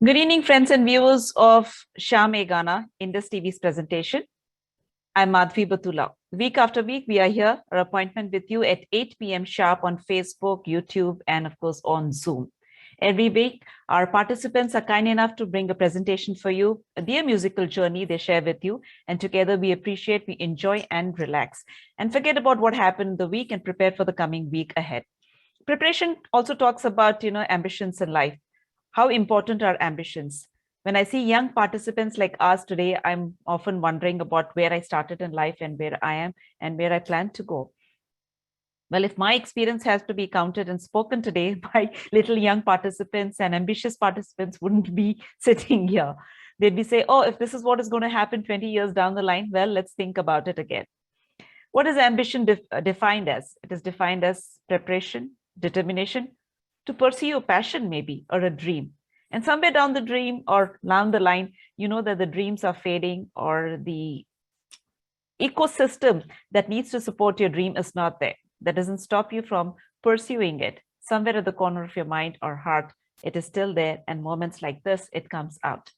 Good evening, friends and viewers of Sham E Gana, Indus TV's presentation. I'm Madhvi Batula. Week after week, we are here, our appointment with you at 8 p.m. sharp on Facebook, YouTube, and of course on Zoom. Every week, our participants are kind enough to bring a presentation for you, their musical journey they share with you, and together we appreciate, we enjoy and relax, and forget about what happened in the week and prepare for the coming week ahead. Preparation also talks about, ambitions in life. How important are ambitions? When I see young participants like us today, I'm often wondering about where I started in life and where I am and where I plan to go. Well, if my experience has to be counted and spoken today, my little young participants and ambitious participants wouldn't be sitting here. They'd be say, oh, if this is what is going to happen 20 years down the line, well, let's think about it again. What is ambition defined as? It is defined as preparation, determination to pursue a passion maybe, or a dream. And somewhere down the dream or down the line, you know that the dreams are fading or the ecosystem that needs to support your dream is not there. That doesn't stop you from pursuing it. Somewhere at the corner of your mind or heart, it is still there. And moments like this, it comes out.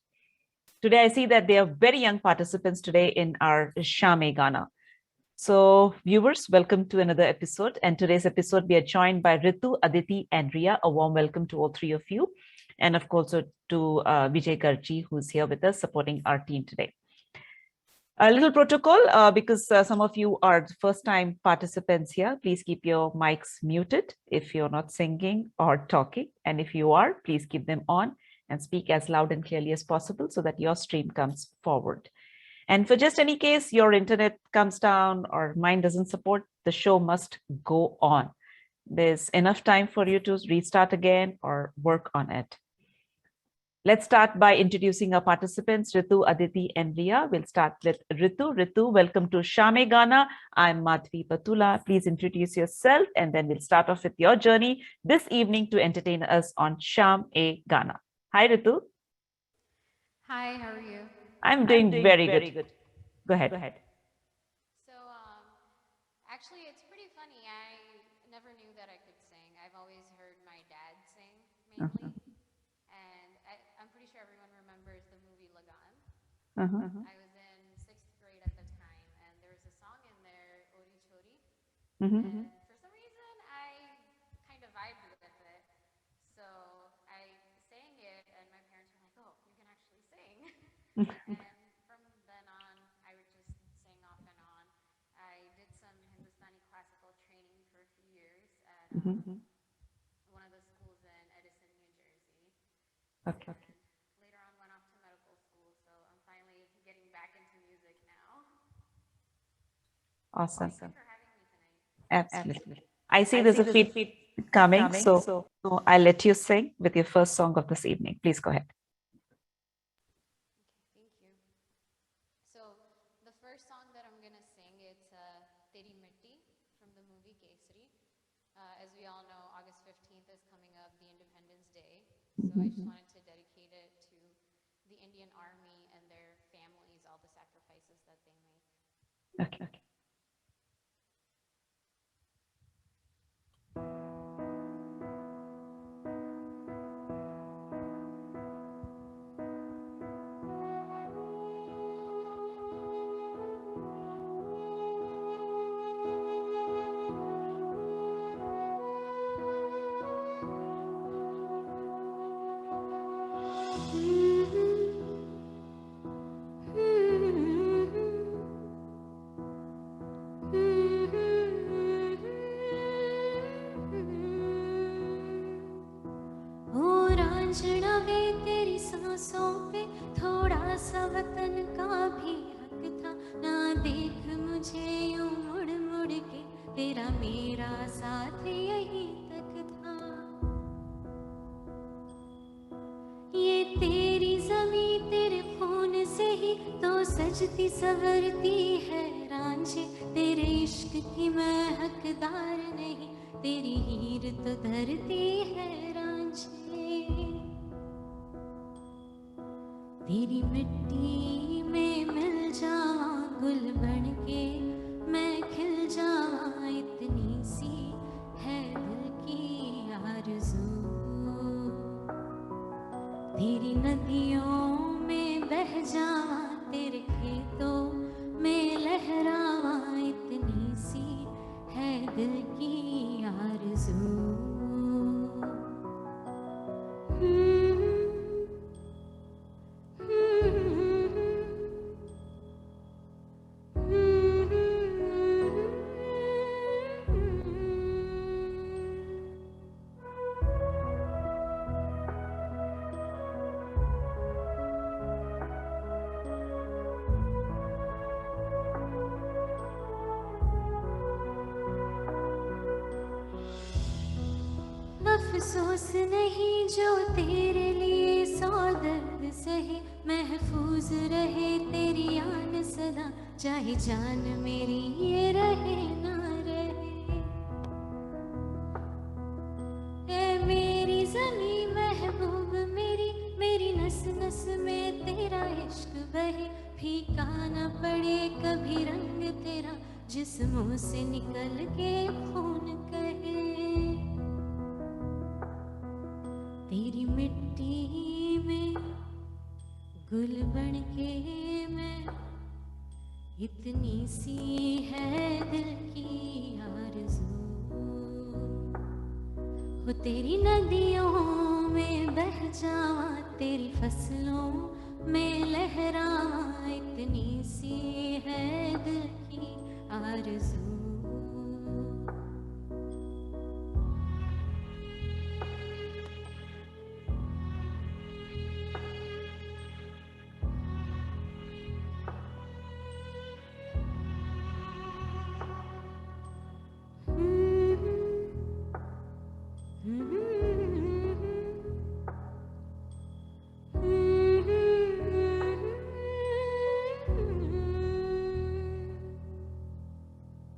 Today, I see that there are very young participants today in our Sham E Gana. So viewers, welcome to another episode. And today's episode, we are joined by Ritu, Aditi, and Ria. A warm welcome to all three of you. And of course, to Vijay Garji, who's here with us supporting our team today. A little protocol, because some of you are first-time participants here. Please keep your mics muted if you're not singing or talking. And if you are, please keep them on and speak as loud and clearly as possible so that your stream comes forward. And for just any case your internet comes down or mine doesn't support, the show must go on. There's enough time for you to restart again or work on it. Let's start by introducing our participants, Ritu, Aditi, and Ria. We'll start with Ritu. Ritu, welcome to Sham E Gana. I'm Madhvi Batula. Please introduce yourself, and then we'll start off with your journey this evening to entertain us on Sham E Gana. Hi, Ritu. Hi, how are you? I'm doing very good. Go ahead. So, actually, it's pretty funny. I never knew that I could sing. I've always heard my dad sing Uh-huh. mainly, and I'm pretty sure everyone remembers the movie Lagan. Uh-huh. I was in sixth grade at the time, and there was a song in there, Ori Chori, Mm-hmm. and for some reason I kind of vibed with it. So I sang it, and my parents were like, "Oh, you can actually sing." And from then on, I would just sing off and on. I did some Hindustani classical training for a few years at Mm-hmm. one of the schools in Edison, New Jersey. Okay. And later on, went off to medical school. So I'm finally getting back into music now. Awesome. Thank you for having me tonight. Absolutely. I see there's a feed coming, so I'll let you sing with your first song of this evening. Please go ahead. Okay, thank you. So the first song that I'm gonna sing, it's Teri Mitti from the movie Kesari. As we all know, August 15th is coming up, the Independence Day. So I just wanted to dedicate it to the Indian Army and their families, all the sacrifices that they made. Okay. तेरी सांसों पे थोड़ा सा वतन का भी हक था ना, देख मुझे यूं मुड़ मुड़ के, तेरा मेरा साथ यहीं तक था। ये तेरी ज़मीं तेरे खून से ही तो सजती संवरती है रांझे, तेरे इश्क की मैं हकदार नहीं, तेरी हीर तो धरती है रांझे। तेरी मिट्टी में मिल जावां गुल बन के, मैं खिल जावां, इतनी सी है दिल की आरज़ू। तेरी अफसोस नहीं जो तेरे लिए सौ दर्द सही, महफूज रहे तेरी आन सदा, चाहे जान मेरी ये रहे ना रहे। ए मेरी ज़मी महबूब मेरी, मेरी नस नस में तेरा इश्क बहे, फीका न पड़े कभी रंग तेरा, जिस्मों से निकल के खून कहे। तेरी मिट्टी में गुल बन के मैं, इतनी सी है दिल की आरज़ू, वो तेरी नदियों में बह जावा, तेरी फसलों में लहरावा, इतनी सी है दिल की आरज़ू।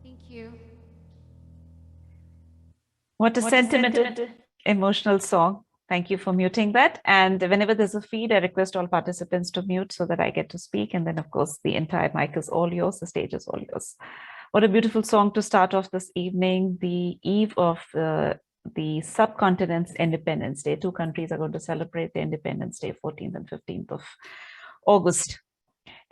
Thank you. What a sentimental, emotional song. Thank you for muting that. And whenever there's a feed, I request all participants to mute so that I get to speak. And then, of course, the entire mic is all yours, the stage is all yours. What a beautiful song to start off this evening, the eve of the subcontinent's Independence Day. Two countries are going to celebrate their Independence Day, 14th and 15th of August.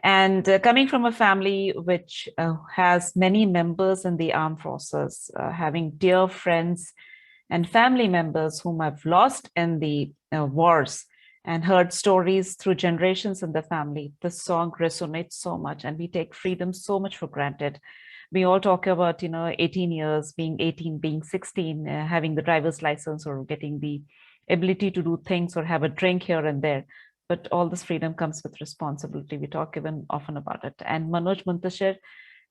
And coming from a family which has many members in the armed forces, having dear friends and family members whom I've lost in the wars and heard stories through generations in the family, this song resonates so much, and we take freedom so much for granted. We all talk about, 18 years, being 18, being 16, having the driver's license or getting the ability to do things or have a drink here and there. But all this freedom comes with responsibility. We talk even often about it. And Manoj Muntashir,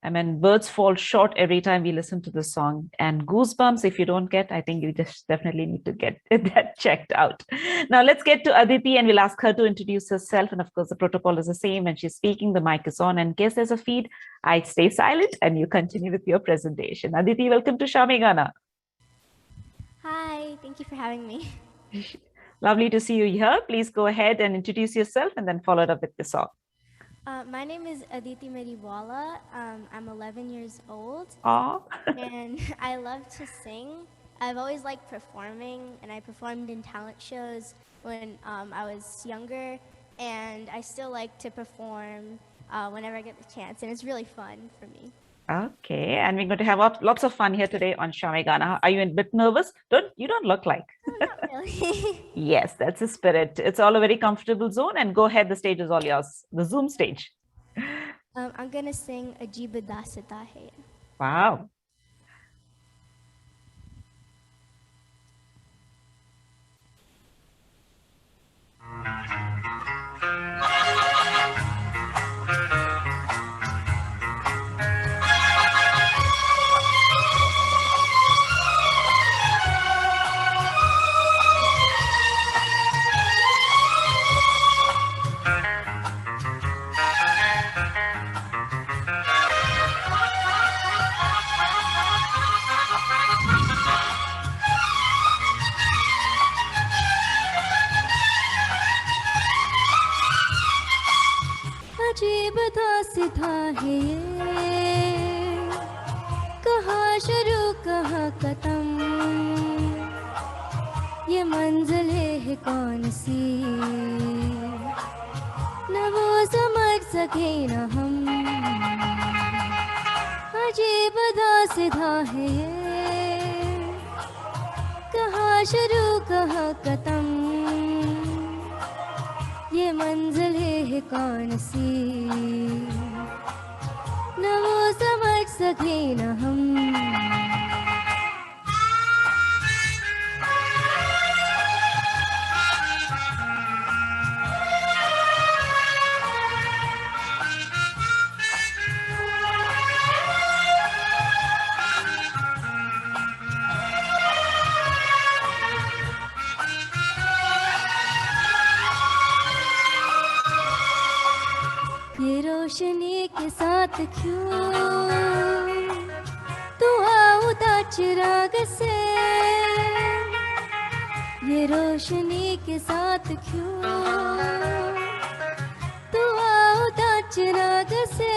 I mean, words fall short every time we listen to this song. And goosebumps, if you don't get, I think you just definitely need to get that checked out. Now let's get to Aditi and we'll ask her to introduce herself. And of course, the protocol is the same. When she's speaking, the mic is on. And in case there's a feed, I stay silent and you continue with your presentation. Aditi, welcome to Shamegana. Hi, thank you for having me. Lovely to see you here. Please go ahead and introduce yourself and then follow it up with the song. My name is Aditi Mediwala. I'm 11 years old. Aww. And I love to sing. I've always liked performing, and I performed in talent shows when I was younger, and I still like to perform whenever I get the chance, and it's really fun for me. Okay, and we're going to have lots of fun here today on Shamegana. Are you a bit nervous? You don't look like. Not really. Yes, that's the spirit. It's all a very comfortable zone, and go ahead, the stage is all yours. The Zoom stage. I'm gonna sing Ajiba Dasata Hai. Wow. अजीब दास्तां है ये, कहाँ शुरू कहाँ खत्म, ये मंजिलें है कौन सी, न वो समझ सके न हम। अजीब दास्तां है ये, कहाँ शुरू कहाँ खत्म, ये मंजिलें है कौन सी, न वो समझ सके न हम। क्यों तू आउदा चिराग से, ये रोशनी के साथ क्यों तू आउदा चिराग से,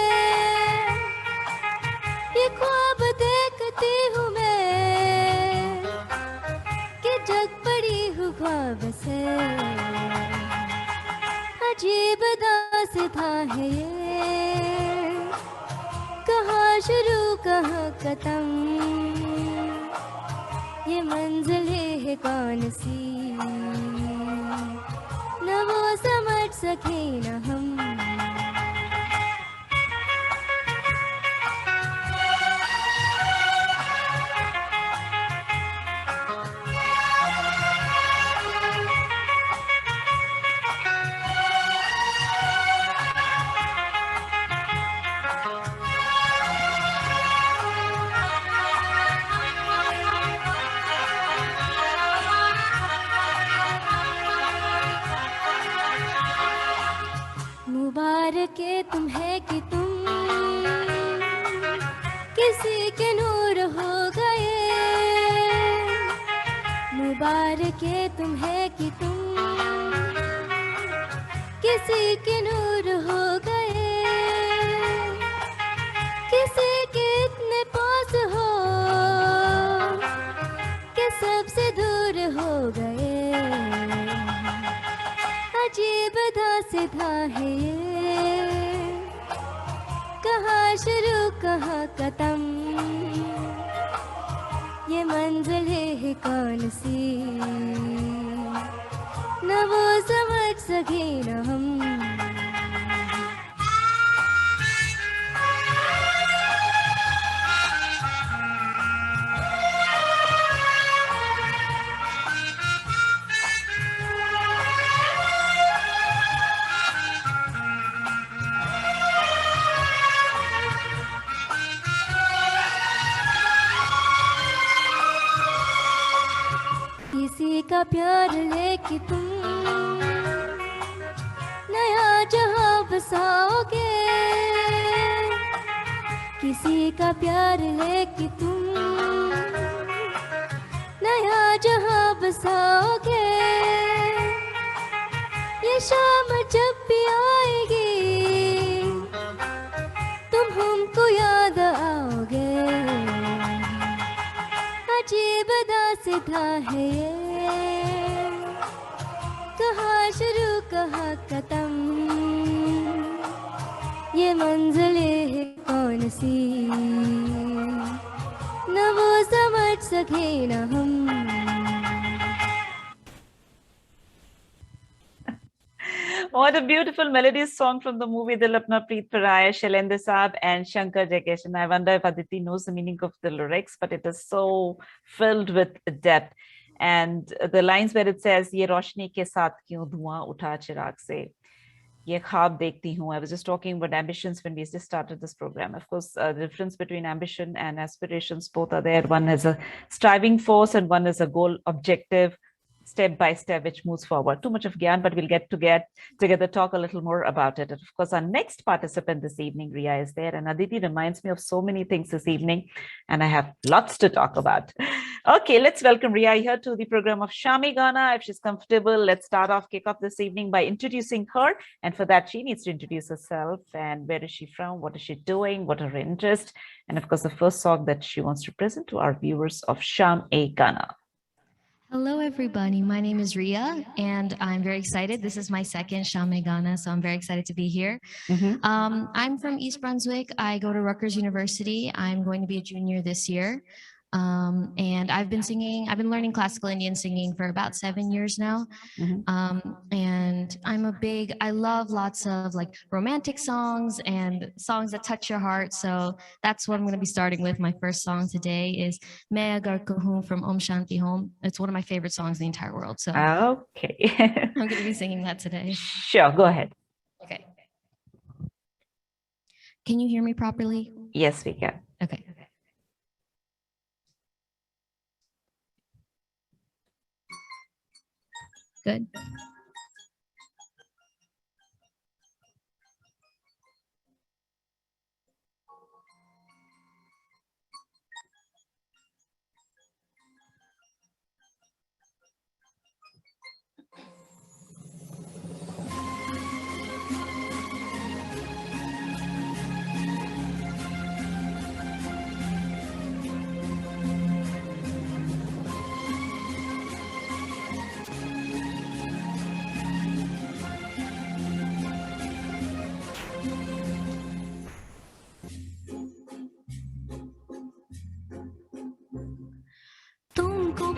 ये ख्वाब देखती हूँ मैं कि जग पड़ी हूँ ख्वाब से। अजीब दास्तां है ये, कहाँ शुरू कहाँ खत्म, ये मंजिलें है कौन सी, न वो समझ सके न हम। मुबारक है तुम्हें कि तुम किसी के नूर हो गए, मुबारक है तुम्हें कि तुम किसी के नूर हो गए, किसी के इतने पास हो कि सबसे दूर हो गए। अजीब दास्तां है ये, कहाँ शुरू कहाँ खत्म, ये मंजिलें है कौन सी, न वो समझ सके न हम। किसी का प्यार लेके तुम नया जहां बसाओगे, किसी का प्यार लेके तुम नया जहां बसाओगे, ये शाम जब भी आएगी तुम हमको याद आओगे। अजीब दास्तां है ये, कहाँ शुरू कहाँ खत्म, ये मंजिलें है कौन सी, न वो समझ सके न हम। What a beautiful melodious song from the movie Dil Apna Preet Paraya, Shailendra Saab and Shankar Jayakishan. I wonder if Aditi knows the meaning of the lyrics, but it is so filled with depth. And the lines where it says, "Ye roshni ke saath kyun धुआं उठा चिराग से, ये ख्वाब देखती हूँ." I was just talking about ambitions when we just started this program. Of course, the difference between ambition and aspirations, both are there. One is a striving force and one is a goal objective, step by step, which moves forward. Too much of gyan, but we'll get together, talk a little more about it. And of course, our next participant this evening, Ria, is there. And Aditi reminds me of so many things this evening, and I have lots to talk about. Okay, let's welcome Ria here to the program of Shami Gana. If she's comfortable, let's kick off this evening by introducing her. And for that, she needs to introduce herself and where is she from, what is she doing, what are her interests, and of course, the first song that she wants to present to our viewers of Shami Gana. Hello, everybody. My name is Ria, and I'm very excited. This is my second Shame Gana, so I'm very excited to be here. I'm from East Brunswick. I go to Rutgers University. I'm going to be a junior this year. And I've been learning classical Indian singing for about 7 years now. And I love lots of like romantic songs and songs that touch your heart. So that's what I'm going to be starting with. My first song today is Main Agar Kahun from Om Shanti Home. It's one of my favorite songs in the entire world. So okay. I'm going to be singing that today. Sure, go ahead. Okay. Can you hear me properly? Yes, we can. Okay. Good.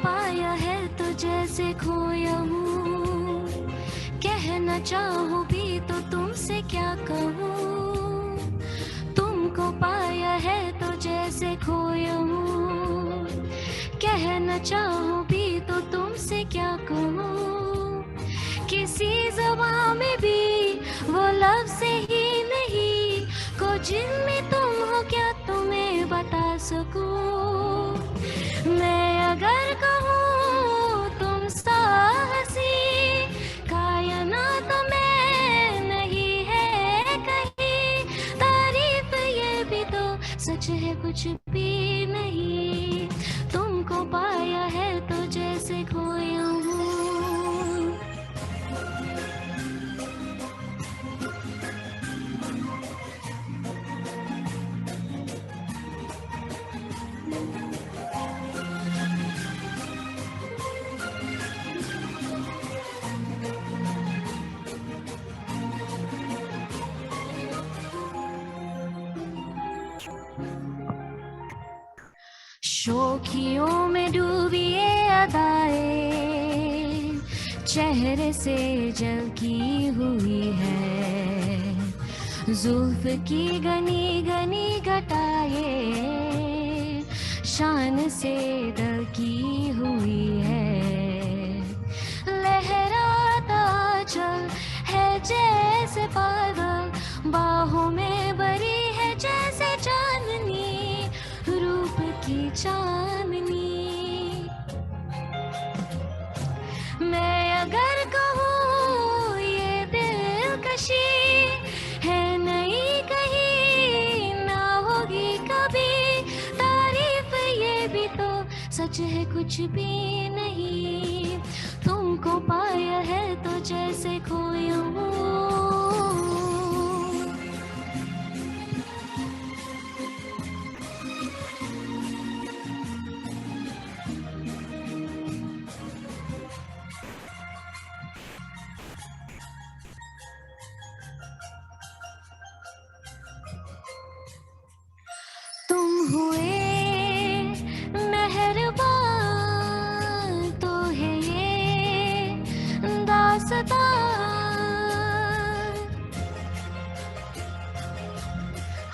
पाया है तो जैसे खोया हूँ, कहना चाहूँ भी तो तुमसे क्या कहूँ। तुमको पाया है तो जैसे खोया हूँ, कहना चाहूँ भी तो तुमसे क्या कहूँ। किसी ज़बान में भी वो लफ्ज़ ही नहीं, को जिनमें तुम हो क्या तुम्हें बता सकूं। मैं अगर कहूँ तुम साहसी, कायनात में नहीं है कहीं। तारीफ ये भी तो सच है कुछ भी नहीं, तुमको पाया है तो जैसे खोया हूँ। शोखियों में डूबी ये अदाएं चेहरे से जलकी हुई है। जुल्फ की घनी घनी घटाए शान से दलकी हुई है। लहराता चल है जैसे बादल, बाहों में भरी है जैसे चांदनी, रूप की चांदनी। मैं अगर कहूँ ये दिलकशी है नहीं कहीं ना होगी कभी। तारीफ ये भी तो सच है कुछ भी नहीं, तुमको पाया है तो जैसे खोया हूँ। तुम हुए मेहरबान तो है ये दास्तान।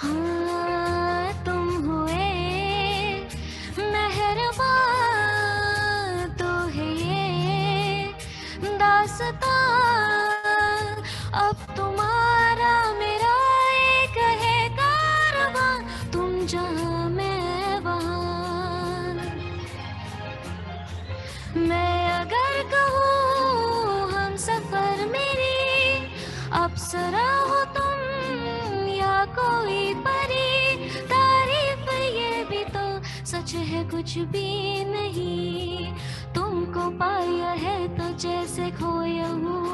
हाँ तुम हुए मेहरबान तो है ये दास्तान। अब तुम्हारा मेरा एक है कारवां, तुम जहाँ मैं वहाँ। मैं अगर कहूँ हम सफर मेरी, अप्सरा हो तुम या कोई परी। तारीफ ये भी तो सच है कुछ भी नहीं, तुमको पाया है तो जैसे खोया हूँ।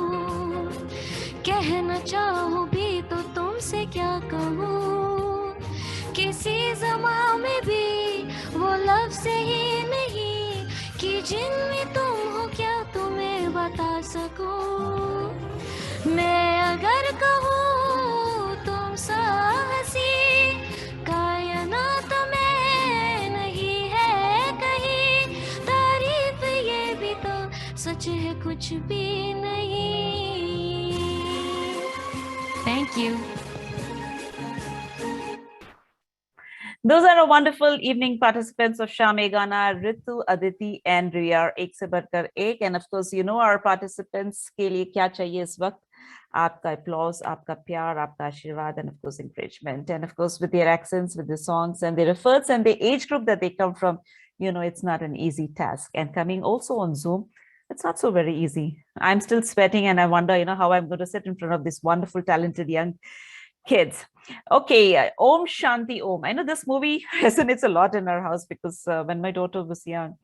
कहना चाहूँ भी तो तुमसे क्या कहूँ। किसी ज़मां में भी वो लफ्ज़ ही नहीं, कि जिनमें तुम हो क्या तुम्हें बता सकूं। मैं अगर कहूँ तुम साहसी, कायनात में नहीं है कहीं। तारीफ ये भी तो सच है कुछ भी नहीं। Thank you. Those are a wonderful evening participants of Shamegana, Ritu, Aditi, and Riya. एक से बढ़कर एक. And of course, you know our participants के लिए क्या चाहिए इस वक्त? आपका applause, आपका प्यार, आपका आशीर्वाद, and of course encouragement. And of course with their accents, with the songs and their efforts and the age group that they come from, you know, it's not an easy task. And coming also on Zoom, it's not so very easy. I'm still sweating and I wonder, you know, how I'm going to sit in front of this wonderful, talented young kids. Okay, Om Shanti Om. I know this movie resonates a lot in our house because when my daughter was young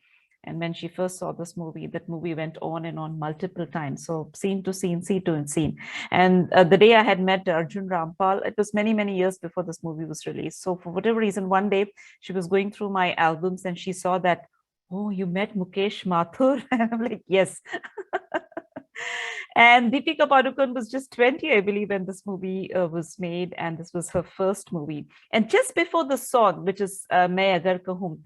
and when she first saw this movie, that movie went on and on multiple times. So scene to scene, scene to scene. And the day I had met Arjun Rampal, it was many, many years before this movie was released. So for whatever reason, one day she was going through my albums and she saw that, oh, you met Mukesh Mathur? And I'm like, yes. And Deepika Padukone was just 20, I believe, when this movie was made, and this was her first movie. And just before the song, which is Main Agar Kahun,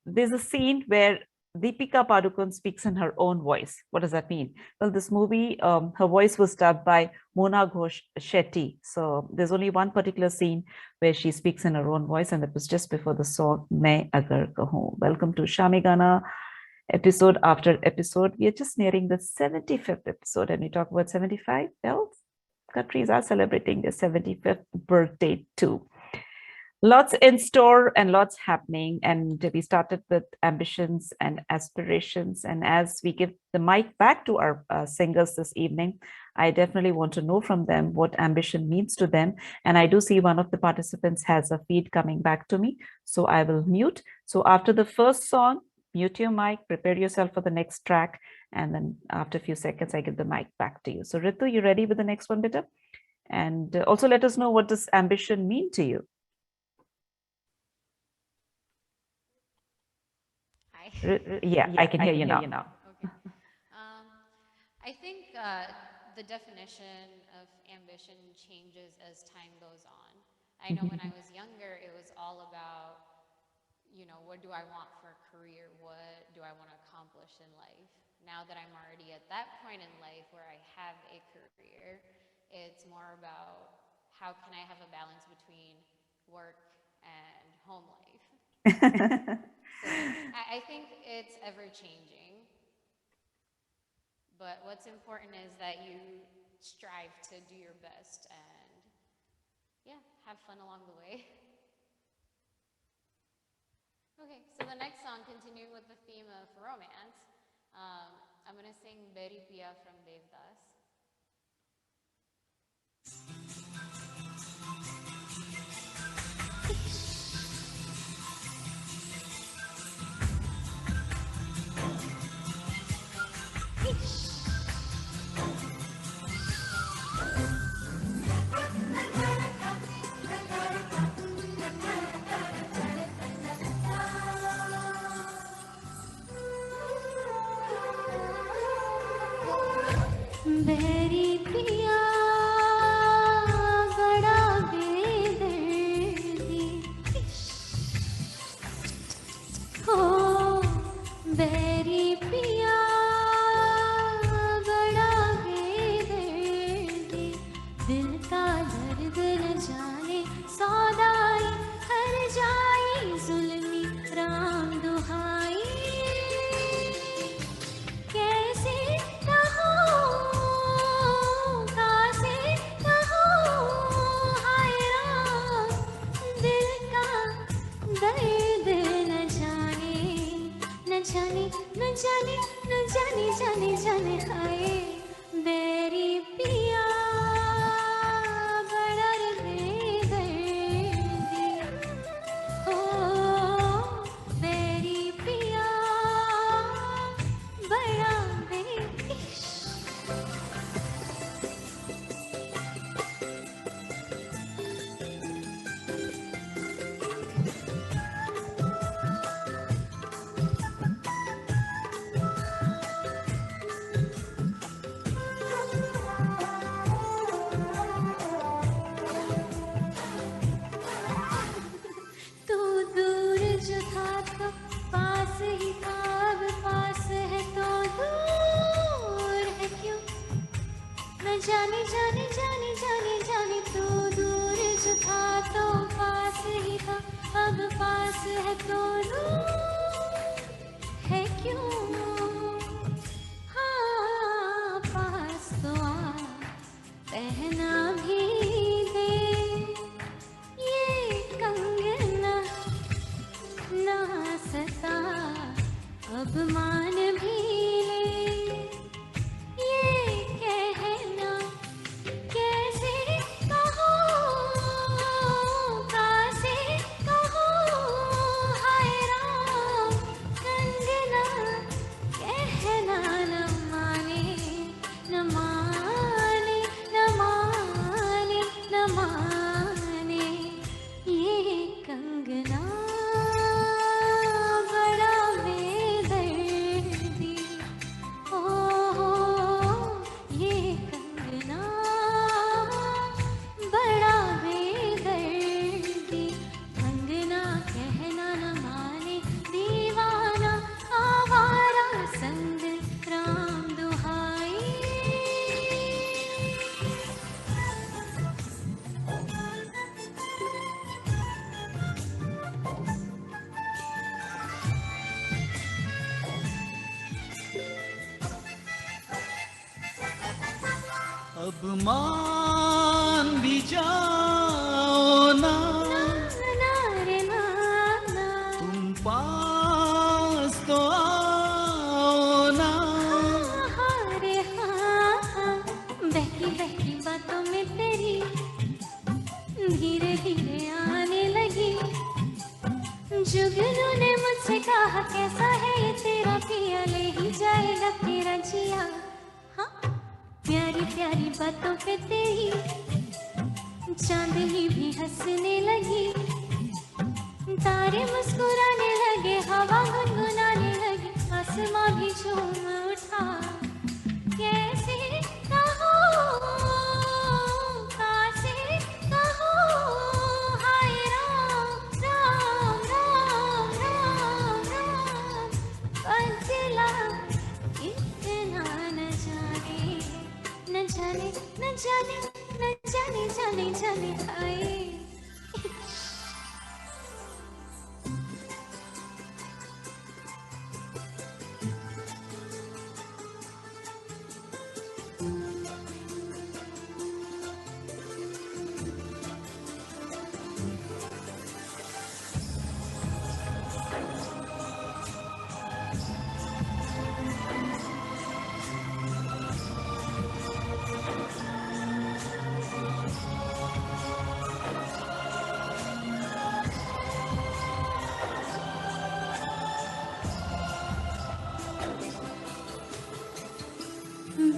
there's a scene where Deepika Padukone speaks in her own voice. What does that mean? Well, this movie, her voice was dubbed by Mona Ghosh Shetty. So there's only one particular scene where she speaks in her own voice, and that was just before the song Main Agar Kahun. Welcome to Shami Gana, episode after episode. We are just nearing the 75th episode, and we talk about 75. Well, countries are celebrating their 75th birthday too. Lots in store and lots happening. And we started with ambitions and aspirations. And as we give the mic back to our singers this evening, I definitely want to know from them what ambition means to them. And I do see one of the participants has a feed coming back to me, so I will mute. So after the first song, mute your mic, prepare yourself for the next track. And then after a few seconds, I give the mic back to you. So Ritu, you ready with the next one, Bita? And also let us know, what does ambition mean to you? Yeah, I can hear you now. Okay. I think the definition of ambition changes as time goes on. I know when I was younger, it was all about, what do I want for a career? What do I want to accomplish in life? Now that I'm already at that point in life where I have a career, it's more about how can I have a balance between work and home life. So I think it's ever changing, but what's important is that you strive to do your best and, have fun along the way. Okay, so the next song, continuing with the theme of romance, I'm going to sing Beri Piya from Devdas. बेरी पिया बड़ा बेदर्दी हो berry पिया बड़ा बेदर्दी दिल का दर्द न जाने सौदाई हर जाई जुल्मी राम दुहाई कैसे जाने खाए बेरी पिया बड़ा बेदर्दी हो बेरी पिया बड़ा जाने जाने जाने जाने जाने तू दूर जो था तो पास ही था अब पास है तो दूर है क्यों हाँ पास तो आ पहना भी दे ये कंगना ना सता अब मान भी अब मान भी जाओ ना, ना रे ना ना, तुम पास तो आओ ना। हाँ हाँ रे हाँ हाँ, बहकी बहकी बातों में तेरी धीरे धीरे आने लगी। जुगनू ने मुझसे कहा कैसा है ये तेरा पिया, ले ही जाएगा तेरा जिया। हाँ, प्यारी प्यारी बातों पे तेरी चांदनी भी हंसने लगी। तारे मुस्कुराने लगे, हवा गुनगुनाने लगी, आसमां भी झूम उठा। कैसे कहो, कैसे कहो, हाय राम राम राम राम राम, बदला इतना न जाने न जाने न जाने न जाने जाने जाने हाय।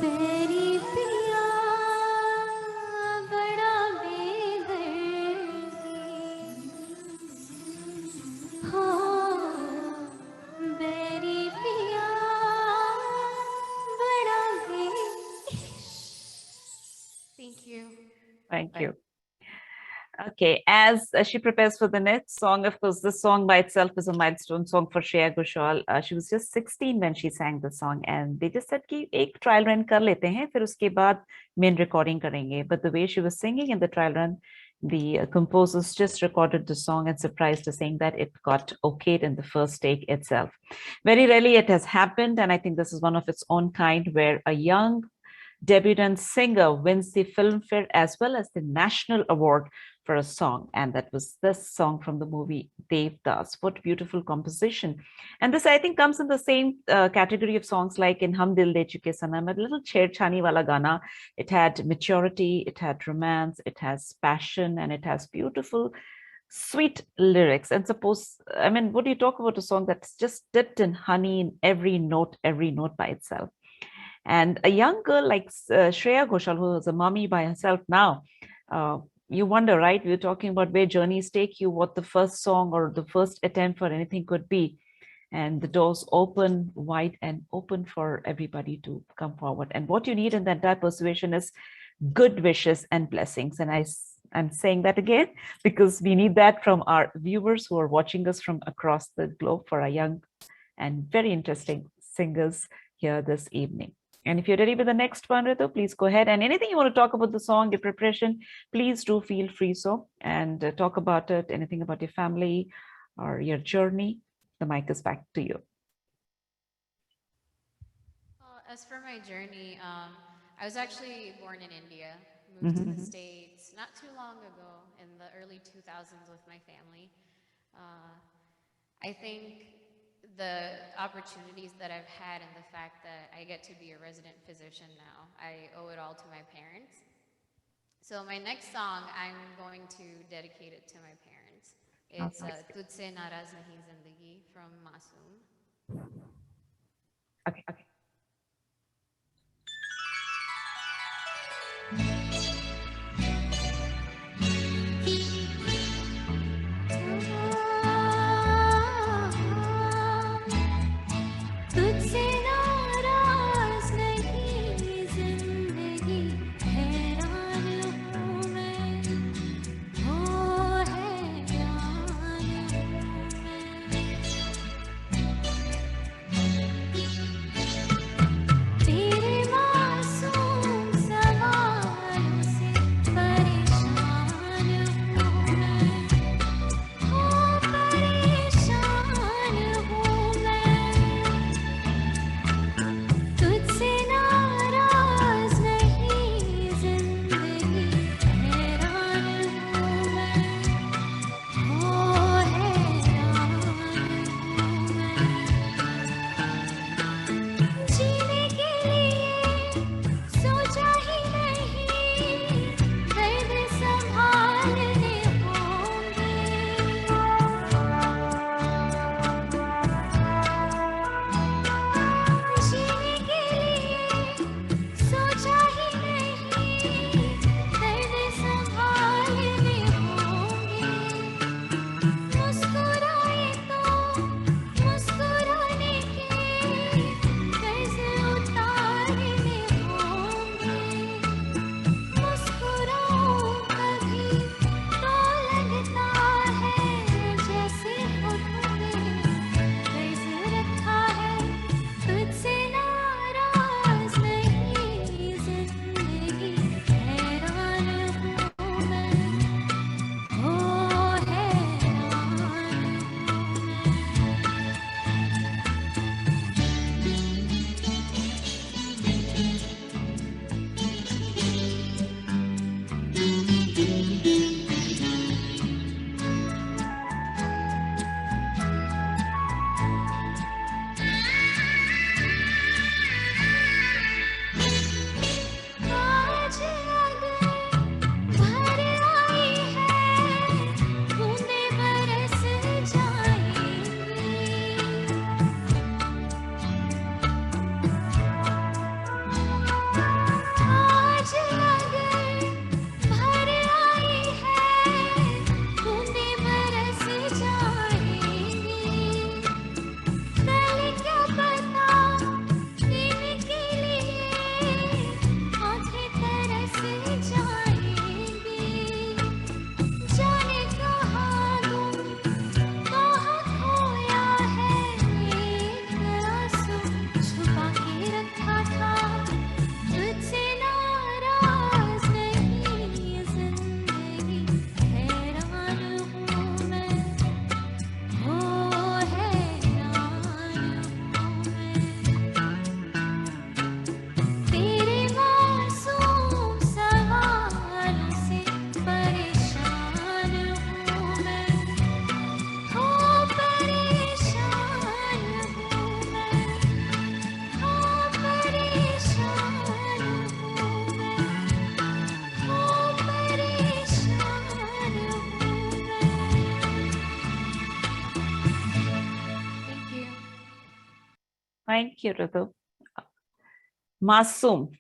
बैरी पिया बड़ा बेदर्दी हो, बैरी पिया बड़ा बे। Thank you. Thank you. Okay, as she prepares for the next song, of course, this song by itself is a milestone song for Shreya Ghoshal. She was just 16 when she sang the song, and they just said कि एक trial run कर लेते हैं, फिर उसके बाद main recording करेंगे. But the way she was singing in the trial run, the composers just recorded the song and surprised us, saying that it got okayed in the first take itself. Very rarely it has happened, and I think this is one of its own kind, where a young debutant singer wins the Filmfare as well as the National Award for a song, and that was this song from the movie Devdas. What beautiful composition. And this, I think, comes in the same category of songs like in Hum Dil De Chuke Sanam, a little chhedchhani wala gana. It had maturity, it had romance, it has passion, and it has beautiful sweet lyrics. And suppose, I mean, what do you talk about a song that's just dipped in honey in every note by itself? And a young girl like Shreya Ghoshal, who is a mommy by herself now, you wonder, right? We're talking about where journeys take you, what the first song or the first attempt for anything could be. And the doors open wide and open for everybody to come forward. And what you need in that entire persuasion is good wishes and blessings. And I'm saying that again, because we need that from our viewers who are watching us from across the globe for our young and very interesting singers here this evening. And if you're ready with the next one, Ritu, please go ahead. And anything you want to talk about the song, your preparation, please do feel free so. And talk about it, anything about your family or your journey. The mic is back to you. Well, as for my journey, I was actually born in India, moved to the States not too long ago in the early 2000s with my family. I think the opportunities that I've had and the fact that I get to be a resident physician now, I owe it all to my parents. So my next song, I'm going to dedicate it to my parents. It's Tujhse Naraz Nahi Zindagi from Masoom. Okay, okay. तुझसे नाराज नहीं जिंदगी, हैरान हूँ मैं, हो हैरान हूँ मैं। Thank you, Ritu. Masoom.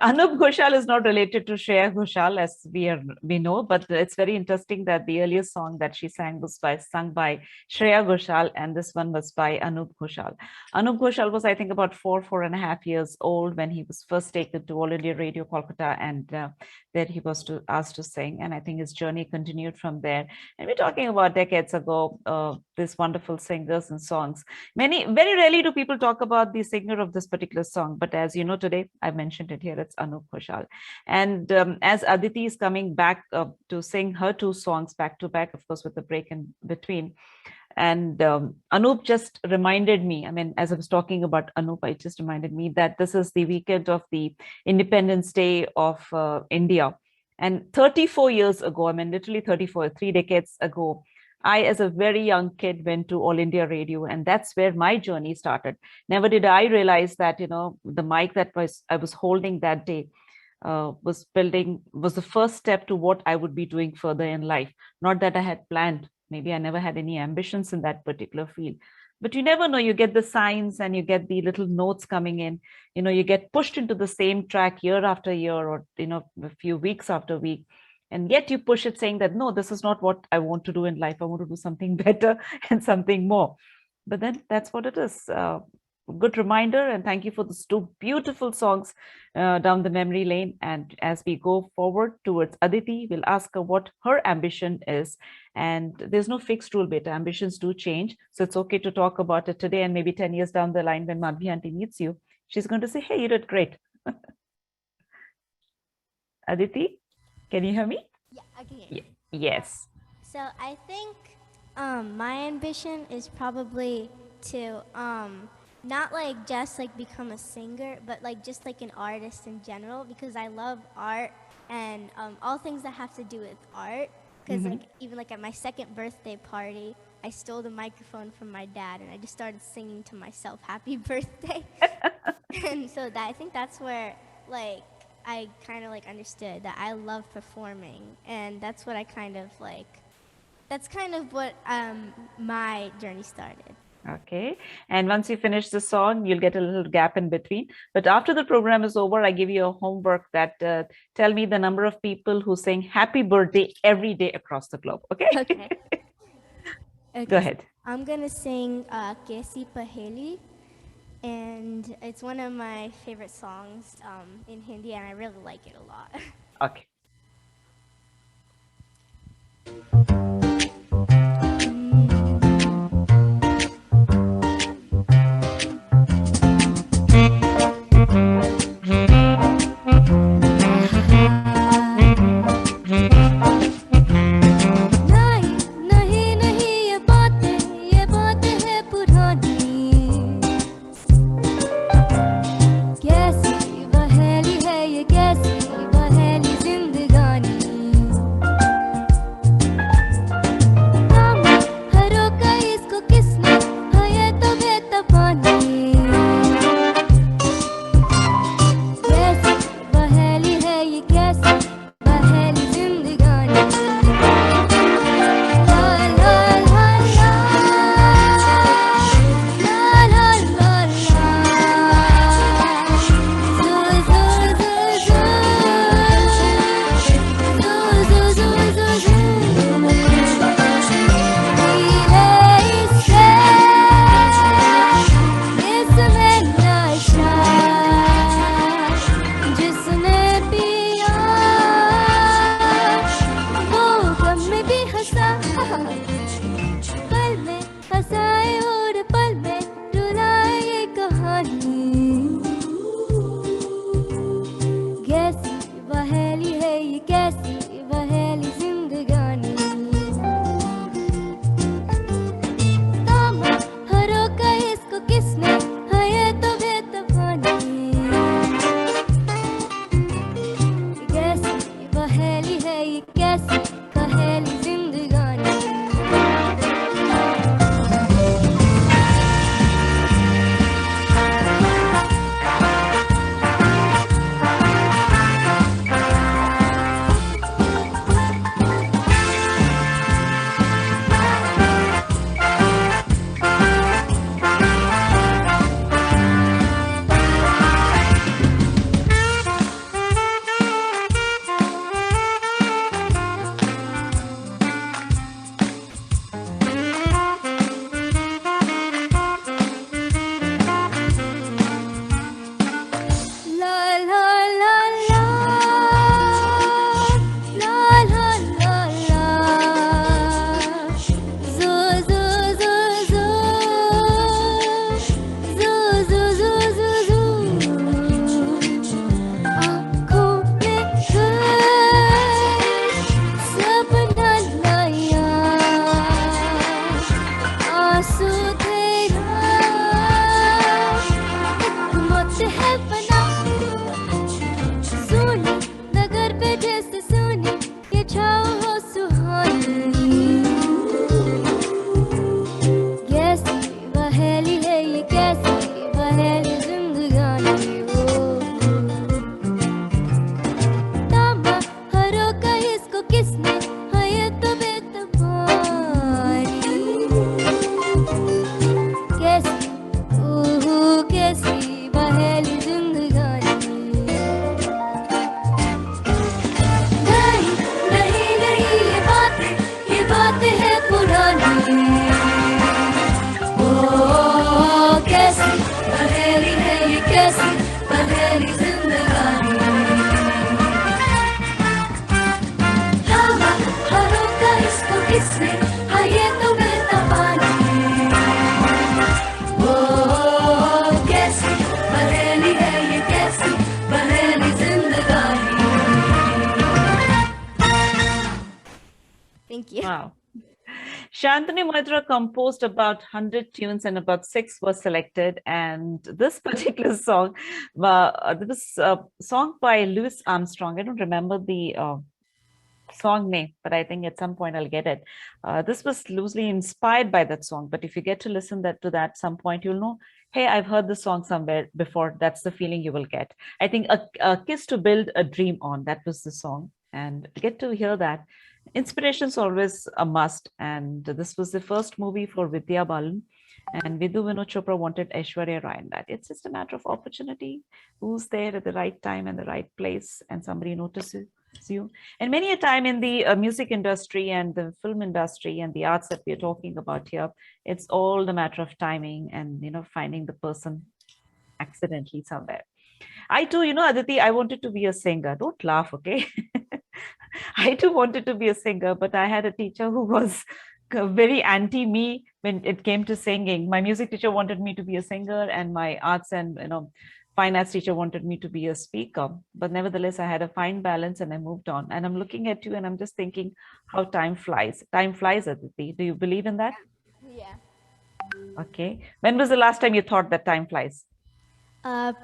Anup Ghoshal is not related to Shreya Ghoshal, as we know, but it's very interesting that the earliest song that she sang was sung by Shreya Ghoshal, and this one was by Anup Ghoshal. Anup Ghoshal was, I think, about 4.5 years old when he was first taken to All India Radio Kolkata, and there he was asked to sing, and I think his journey continued from there. And we're talking about decades ago, these wonderful singers and songs. Very rarely do people talk about the singer of this particular song, but as you know, today I mentioned it here, it's Anup Ghoshal. And as Aditi is coming back to sing her two songs back to back, of course, with the break in between. And Anup just reminded me, I mean, as I was talking about Anup, it just reminded me that this is the weekend of the Independence Day of India. And 34 years ago, I mean, literally 34, 3 decades ago, I, as a very young kid, went to All India Radio, and that's where my journey started. Never did I realize that, you know, the mic that I was holding that day was the first step to what I would be doing further in life. Not that I had planned. Maybe I never had any ambitions in that particular field. But you never know. You get the signs and you get the little notes coming in. You know, you get pushed into the same track year after year, or, you know, a few weeks after week. And yet you push it saying that, no, this is not what I want to do in life. I want to do something better and something more. But then that's what it is. Good reminder. And thank you for those two beautiful songs down the memory lane. And as we go forward towards Aditi, we'll ask her what her ambition is. And there's no fixed rule, beta. Ambitions do change. So it's okay to talk about it today, and maybe 10 years down the line when Madhvi auntie meets you, she's going to say, hey, you did great. Aditi? Can you hear me? Yeah, I can hear you. Yes. So I think my ambition is probably to not like just like become a singer, but like just like an artist in general, because I love art and all things that have to do with art. Because like even like at my second birthday party, I stole the microphone from my dad and I just started singing to myself, "Happy birthday." And so I think that's where like I kind of like understood that I love performing, and that's what I kind of like, that's kind of what my journey started. Okay. And once you finish the song, you'll get a little gap in between. But after the program is over, I give you a homework that tell me the number of people who sing happy birthday every day across the globe. Okay. Okay. Go ahead. I'm going to sing Kaisi Paheli, and it's one of my favorite songs in Hindi, and I really like it a lot. Okay. Vasudeva एक मत है बना सोनी नगर पे जैसे सोनी ये छाओ हो सुहानी कैसी बहेली है ये कैसी बहेली जिंदगानी तांबा हरों का इसको किसने हाँ ये तो बेतबानी कैसी बहेली जिंदगानी नहीं नहीं नहीं ये बात है पुरानी ओ कैसी बहेली है ये कैसी बहेली जिंदगानी तांबा हरों का इसको किसने हाँ ये तो बेतबानी Thank you. Wow. Shantanu Moitra composed about 100 tunes and about 6 were selected. And this particular song, there was a song by Louis Armstrong. I don't remember the song name, but I think at some point I'll get it. This was loosely inspired by that song. But if you get to listen to that some point, you'll know, hey, I've heard this song somewhere before. That's the feeling you will get. I think a Kiss to Build a Dream On, that was the song. And get to hear that. Inspiration is always a must, and this was the first movie for Vidya Balan, and Vidhu Vinod Chopra wanted Aishwarya Rai in that. It's just a matter of opportunity, who's there at the right time and the right place, and somebody notices you. And many a time in the music industry and the film industry and the arts that we're talking about here, it's all the matter of timing and, you know, finding the person accidentally somewhere. I too, you know, Aditi, I wanted to be a singer. Don't laugh, okay? I too wanted to be a singer, but I had a teacher who was very anti me when it came to singing. My music teacher wanted me to be a singer, and my arts and, you know, fine arts teacher wanted me to be a speaker. But nevertheless, I had a fine balance and I moved on. And I'm looking at you and I'm just thinking how time flies. Time flies, Aditi. Do you believe in that? Yeah. Okay. When was the last time you thought that time flies?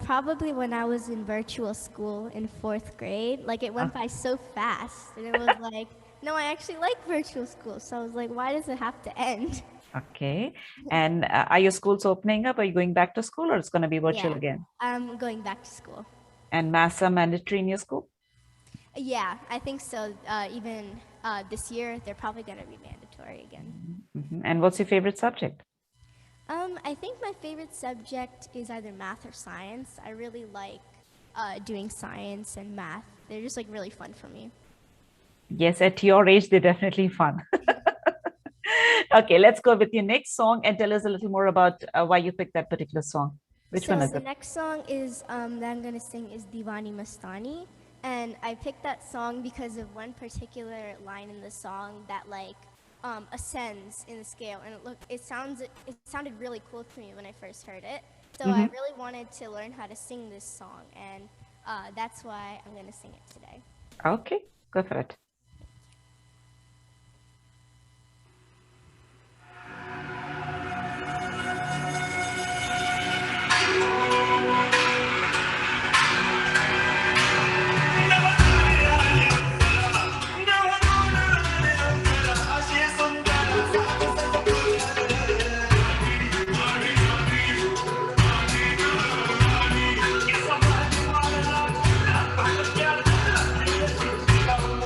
Probably when I was in virtual school in 4th grade. Like, it went by so fast. And it was like, no, I actually like virtual school. So I was like, why does it have to end? Okay. And are your schools opening up? Are you going back to school, or it's going to be virtual Yeah. again? I'm going back to school. And maths are mandatory in your school? Yeah, I think so. Even this year, they're probably going to be mandatory again. Mhm. And what's your favorite subject? I think my favorite subject is either math or science. I really like doing science and math. They're just like really fun for me. Yes, at your age, they're definitely fun. Okay, let's go with your next song and tell us a little more about why you picked that particular song. Which So one is the it? next song is that I'm gonna sing is Diwani Mastani, and I picked that song because of one particular line in the song that like ascends in the scale, and it sounded really cool to me when I first heard it. So I really wanted to learn how to sing this song, and that's why I'm gonna sing it today. Okay, go for it.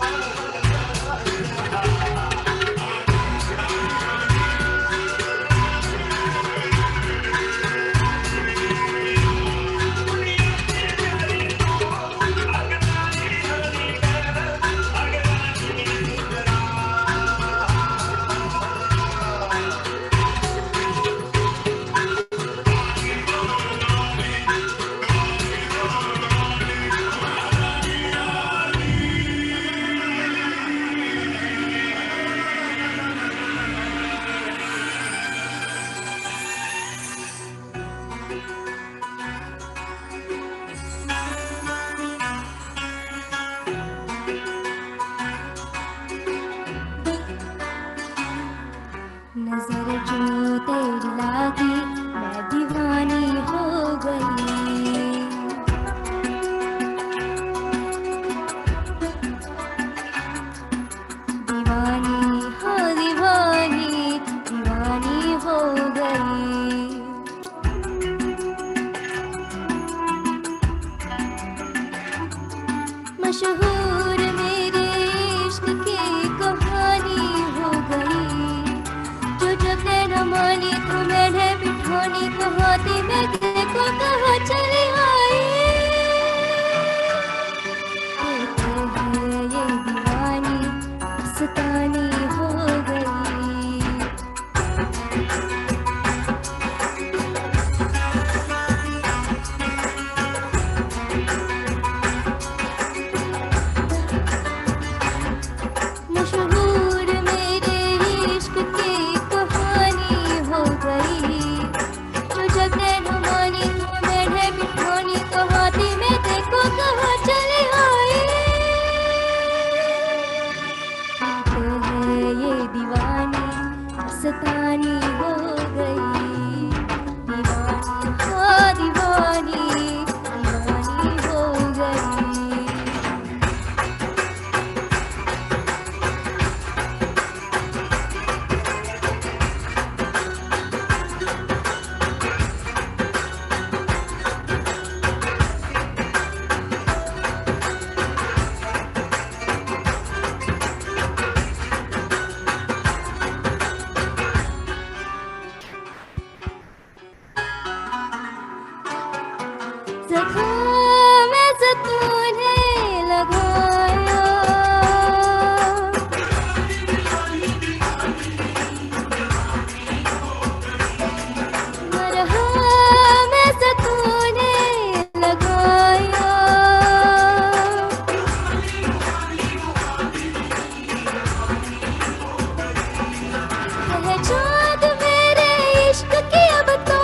Yes, तेरी लागी मैं दीवानी हो गई। दीवानी हो दीवानी, दीवानी हो गई। मशहूर मेरे इश्क की कहानी हो गई। जो जब न मानी तो मैंने बिठानी, कहा थी मैं देखो कहाँ चली आई। कहते हैं ये दीवानी मस्तानी हो गई। मशहूर मेरे इश्क की कहानी हो गई। जो जब न मानी तो मैंने बिठानी, कहा थी मैं देखो कहाँ चली आई। कहते हैं ये दीवानी मस्तानी हो गई। दीवानी हाँ दीवानी, दीवानी हो गई। ज़ख्म से तूने लगाया, मरहम से तूने लगाया। पहचान मेरे इश्क की अब तो,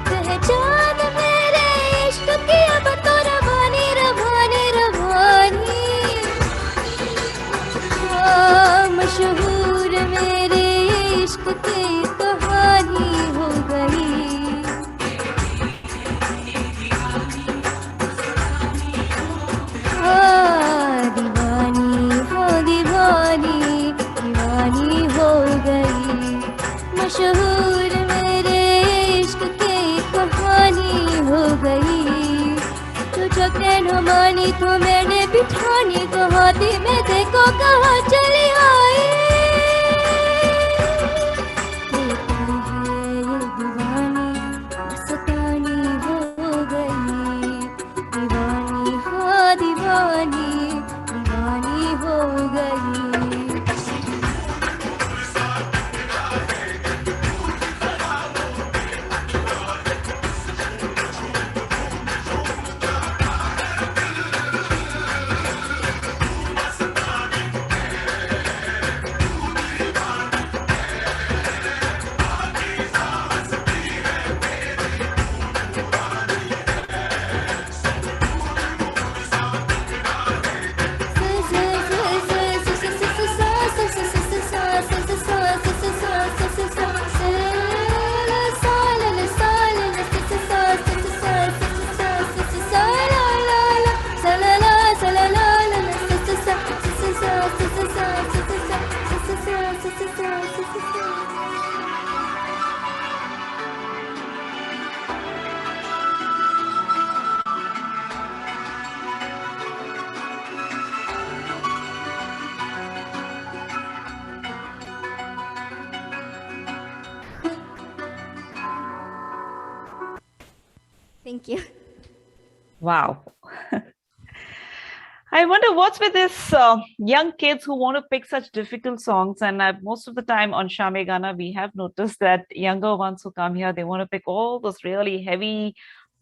पहचान मेरे इश्क की अब तो रवानी रवानी रवानी। हाँ, मशहूर मेरे इश्क की कहानी हो गई। हाँ, दीवानी हो दीवानी, दीवानी हो गई। मशहूर मेरे इश्क की कहानी हो गई। जो जगह न मानी तो मैंने बिठानी, कहा थी मैं देखो कहाँ चली आई। कहते हैं ये दीवानी मस्तानी हो गई। दीवानी हाँ दीवानी, दीवानी हो गई। Thank you. Wow. I wonder what's with this young kids who want to pick such difficult songs. And most of the time on Shame Gana, we have noticed that younger ones who come here, they want to pick all those really heavy,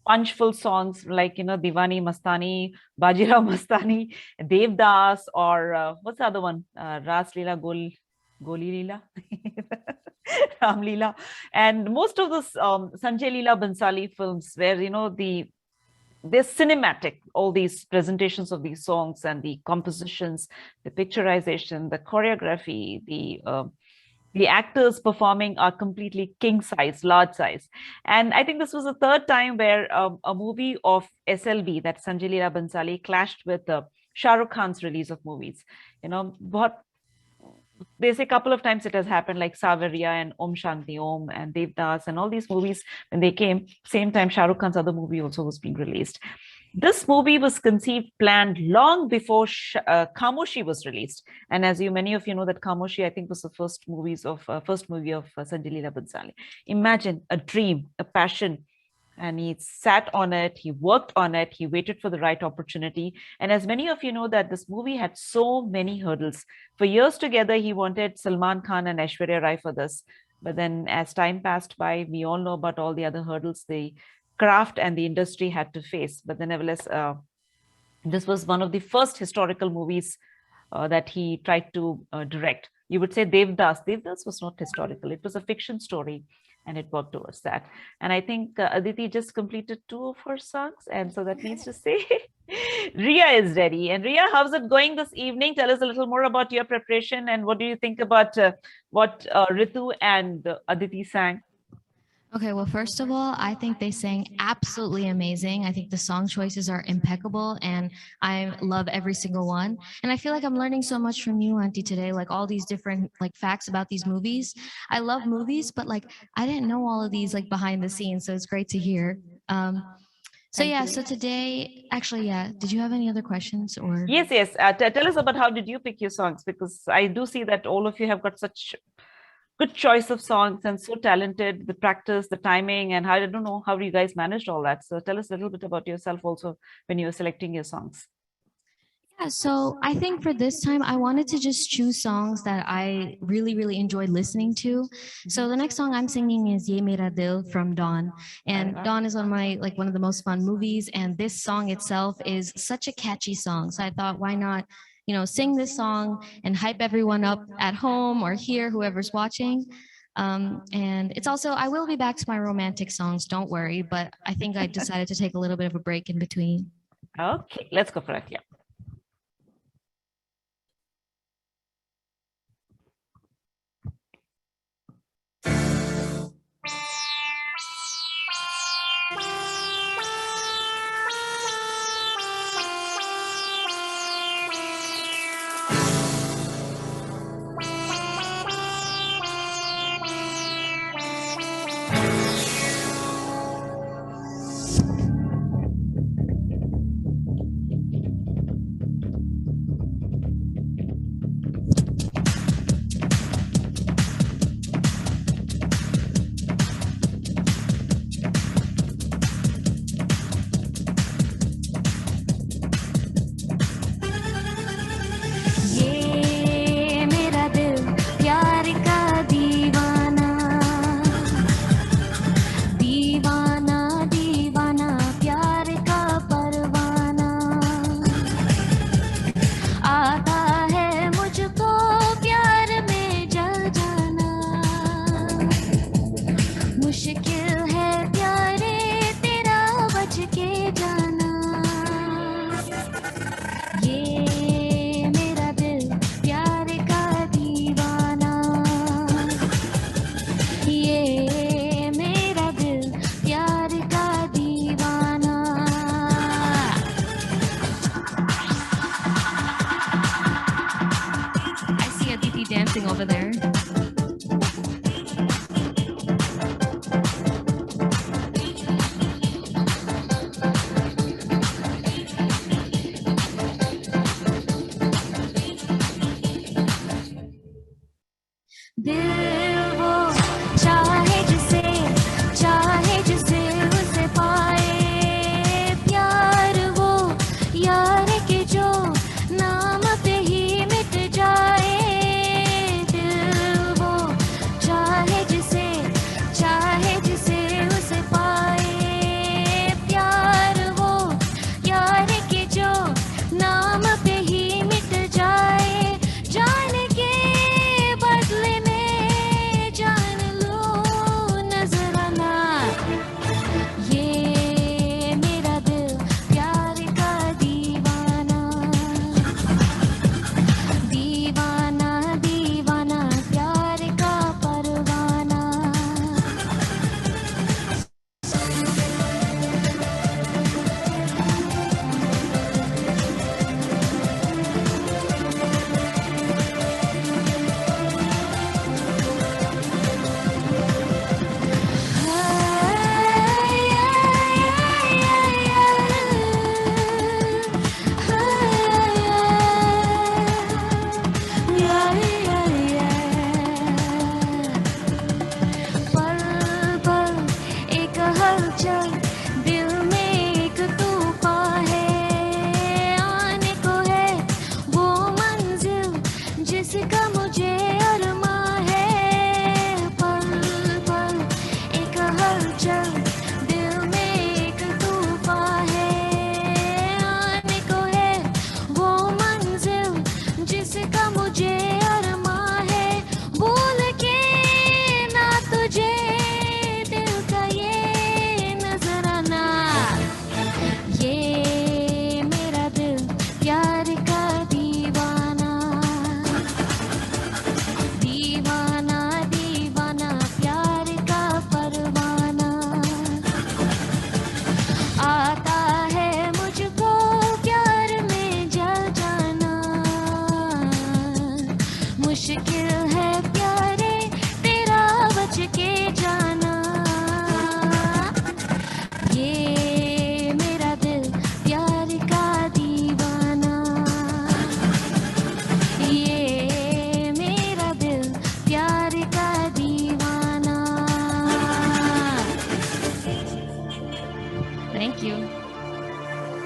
punchful songs like, Diwani Mastani, Bajirao Mastani, Devdas, or what's the other one? Ras Leela Goli Leela, Ram Leela. And most of those Sanjay Leela Bansali films where, they're cinematic, all these presentations of these songs and the compositions, the picturization, the choreography, the The actors performing are completely king size, large size. And I think this was the third time where a movie of SLB, that Sanjay Leela Bhansali, clashed with Shah Rukh Khan's release of movies. You know, what they say a couple of times it has happened, like Savarya and Om Shanti Om and Devdas and all these movies, when they came, same time Shah Rukh Khan's other movie also was being released. This movie was conceived, planned long before Khamoshi was released. And as many of you know, that Khamoshi, I think, was the first movie of Sanjay Leela Bhansali. Imagine a dream, a passion, and he sat on it, he worked on it, he waited for the right opportunity. And as many of you know, that this movie had so many hurdles. For years together, he wanted Salman Khan and Aishwarya Rai for this. But then as time passed by, we all know about all the other hurdles the craft and the industry had to face. But then nevertheless, this was one of the first historical movies that he tried to direct. You would say Devdas. Devdas was not historical. It was a fiction story, and it worked towards that. And I think Aditi just completed 2 of her songs. And so that means to say Ria is ready. And Ria, how's it going this evening? Tell us a little more about your preparation and what do you think about what Ritu and Aditi sang? Okay, well, first of all, I think they sang absolutely amazing. I think the song choices are impeccable and I love every single one. And I feel like I'm learning so much from you, Auntie, today, like all these different like facts about these movies. I love movies, but like I didn't know all of these like behind the scenes, so it's great to hear. So yeah, so today, actually, yeah, did you have any other questions or? Yes. Tell us about how did you pick your songs? Because I do see that all of you have got such good choice of songs and so talented, the practice, the timing, and I don't know how you guys managed all that. So tell us a little bit about yourself also when you were selecting your songs. Yeah, so I think for this time, I wanted to just choose songs that I really, really enjoyed listening to. So the next song I'm singing is Ye Mera Dil from Dawn. And Dawn is one of the most fun movies. And this song itself is such a catchy song. So I thought, why not, sing this song and hype everyone up at home or here, whoever's watching. And it's also, I will be back to my romantic songs, don't worry. But I think I decided to take a little bit of a break in between. Okay, let's go for it. Yeah.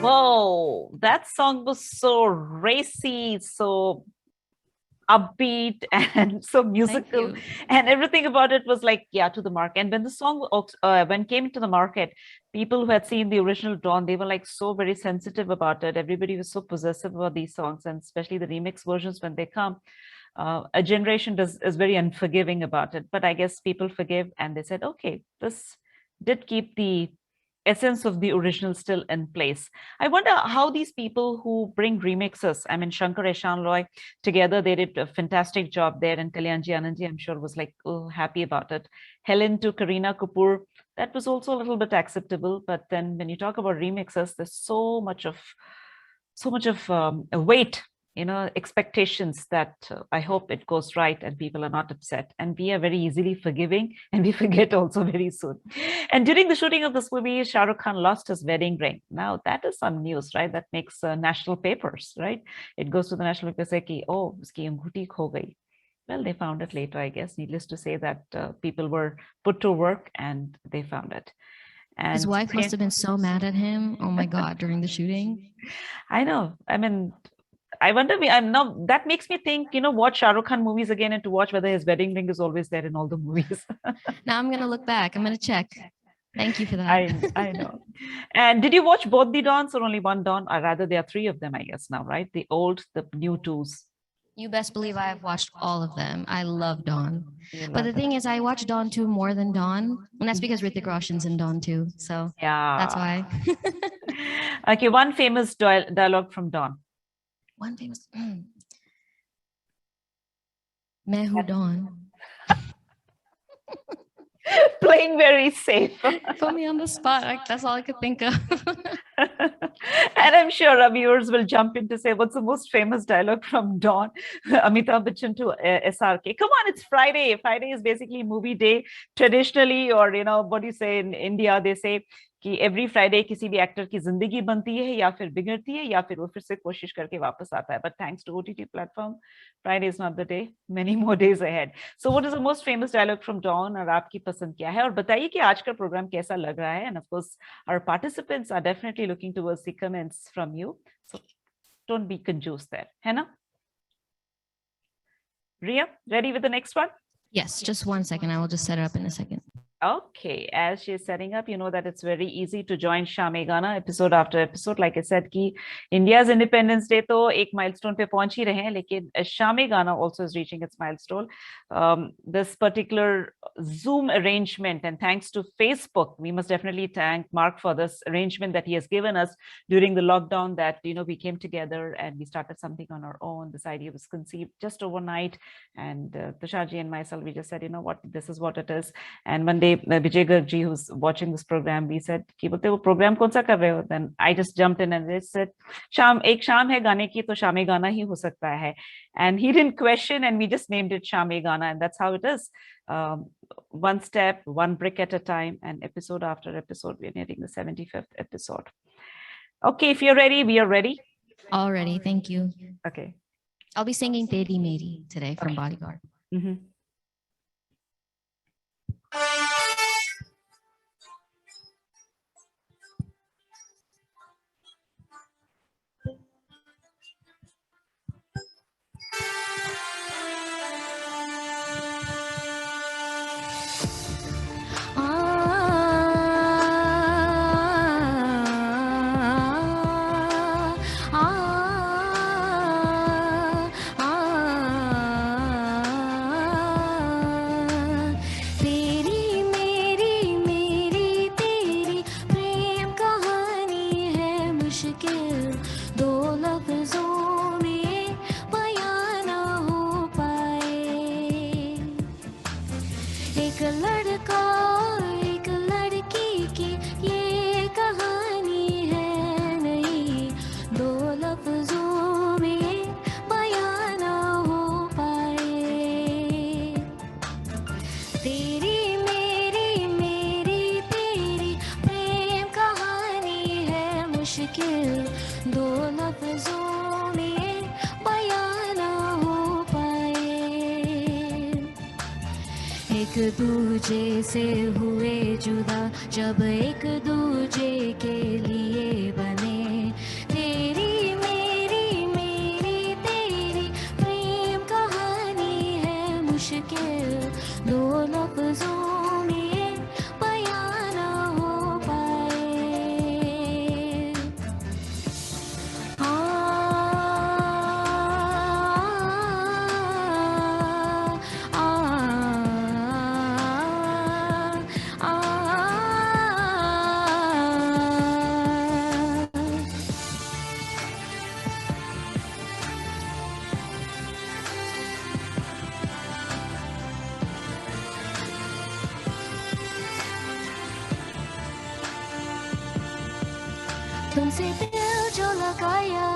Whoa, that song was so racy, so upbeat and so musical, you. and everything about it was like, yeah, to the mark. And when the song when came into the market, people who had seen the original Dawn, they were like so very sensitive about it. Everybody was so possessive about these songs, and especially the remix versions when they come. A generation is very unforgiving about it, but I guess people forgive, and they said, okay, this did keep the essence of the original still in place. I wonder how these people who bring remixes, I mean, Shankar Eshan Roy, together, they did a fantastic job there, and Kalyanji Anandji, I'm sure, was like, oh, happy about it. Helen to Kareena Kapoor, that was also a little bit acceptable, but then when you talk about remixes, there's so much of weight, expectations, that I hope it goes right and people are not upset. And we are very easily forgiving, and we forget also very soon. And during the shooting of this movie, Shah Rukh Khan lost his wedding ring. Now that is some news, right? That makes national papers, right? It goes to the national papers, say, ki, oh, uski angoothi kho gayi. Well, they found it later, I guess. Needless to say that people were put to work and they found it. And His wife must have been so mad at him. Oh my God, during the shooting. I know. I mean, I wonder, I'm now, that makes me think, watch Shah Rukh Khan movies again and to watch whether his wedding ring is always there in all the movies. Now I'm going to look back. I'm going to check. Thank you for that. I know. And did you watch both the Dawns or only one Dawn? Or rather, there are three of them, I guess, now, right? The old, the new twos. You best believe I have watched all of them. I love Dawn. You But love the it. thing is, I watch Dawn 2 more than Dawn. And that's because Hrithik Roshan's in Dawn 2. So Yeah. that's why. Okay, one famous dialogue from Dawn. One famous. Main hu Dawn. Playing very safe. Put me on the spot. That's all I could think of. And I'm sure our viewers will jump in to say, what's the most famous dialogue from Dawn? Amitabh Bachchan to SRK. Come on, it's Friday. Friday is basically movie day traditionally, or, what do you say in India? They say कि every Friday किसी भी actor की जिंदगी बनती है या फिर बिगड़ती है या फिर वो फिर से कोशिश करके वापस आता है. But thanks to OTT platform, Friday is not the day. Many more days ahead. So what is the most famous dialogue from Dawn और आपकी पसंद क्या है? और बताइए कि आज का प्रोग्राम कैसा लग रहा है? And of course, our participants are definitely looking towards the comments from you. So don't be confused there. है ना? Ria, ready with the next one? Yes, just 1 second. I will just set it up in a second. Okay, as she's setting up, you know that it's very easy to join Shamegana episode after episode. Like I said, कि India's Independence Day तो एक milestone पे पहुंच ही रहे हैं, लेकिन Shamegana also is reaching its milestone. This particular Zoom arrangement, and thanks to Facebook, we must definitely thank Mark for this arrangement that he has given us during the lockdown, that, we came together and we started something on our own. This idea was conceived just overnight, and Tusharji and myself, we just said, what, this is what it is. And one day, Vijay Garg, who's watching this program, we said, "Ki bolte wo program kaun sa kar rahe ho?" Then I just jumped in and they said, "Ek shaam hai gaane ki, to Shamegana hi ho sakta hai." And he didn't question, and we just named it Shamegana, and that's how it is. One step, one brick at a time, and episode after episode, we're nearing the 75th episode. Okay, if you're ready, we are ready. Already, thank you. Okay. I'll be singing Teri Meri today from Bodyguard. Mm-hmm. एक दूजे से हुए जुदा जब एक दूजे के लिए बने लफ्जों में बयां न हो पाए। तुमसे दिल जो लगाया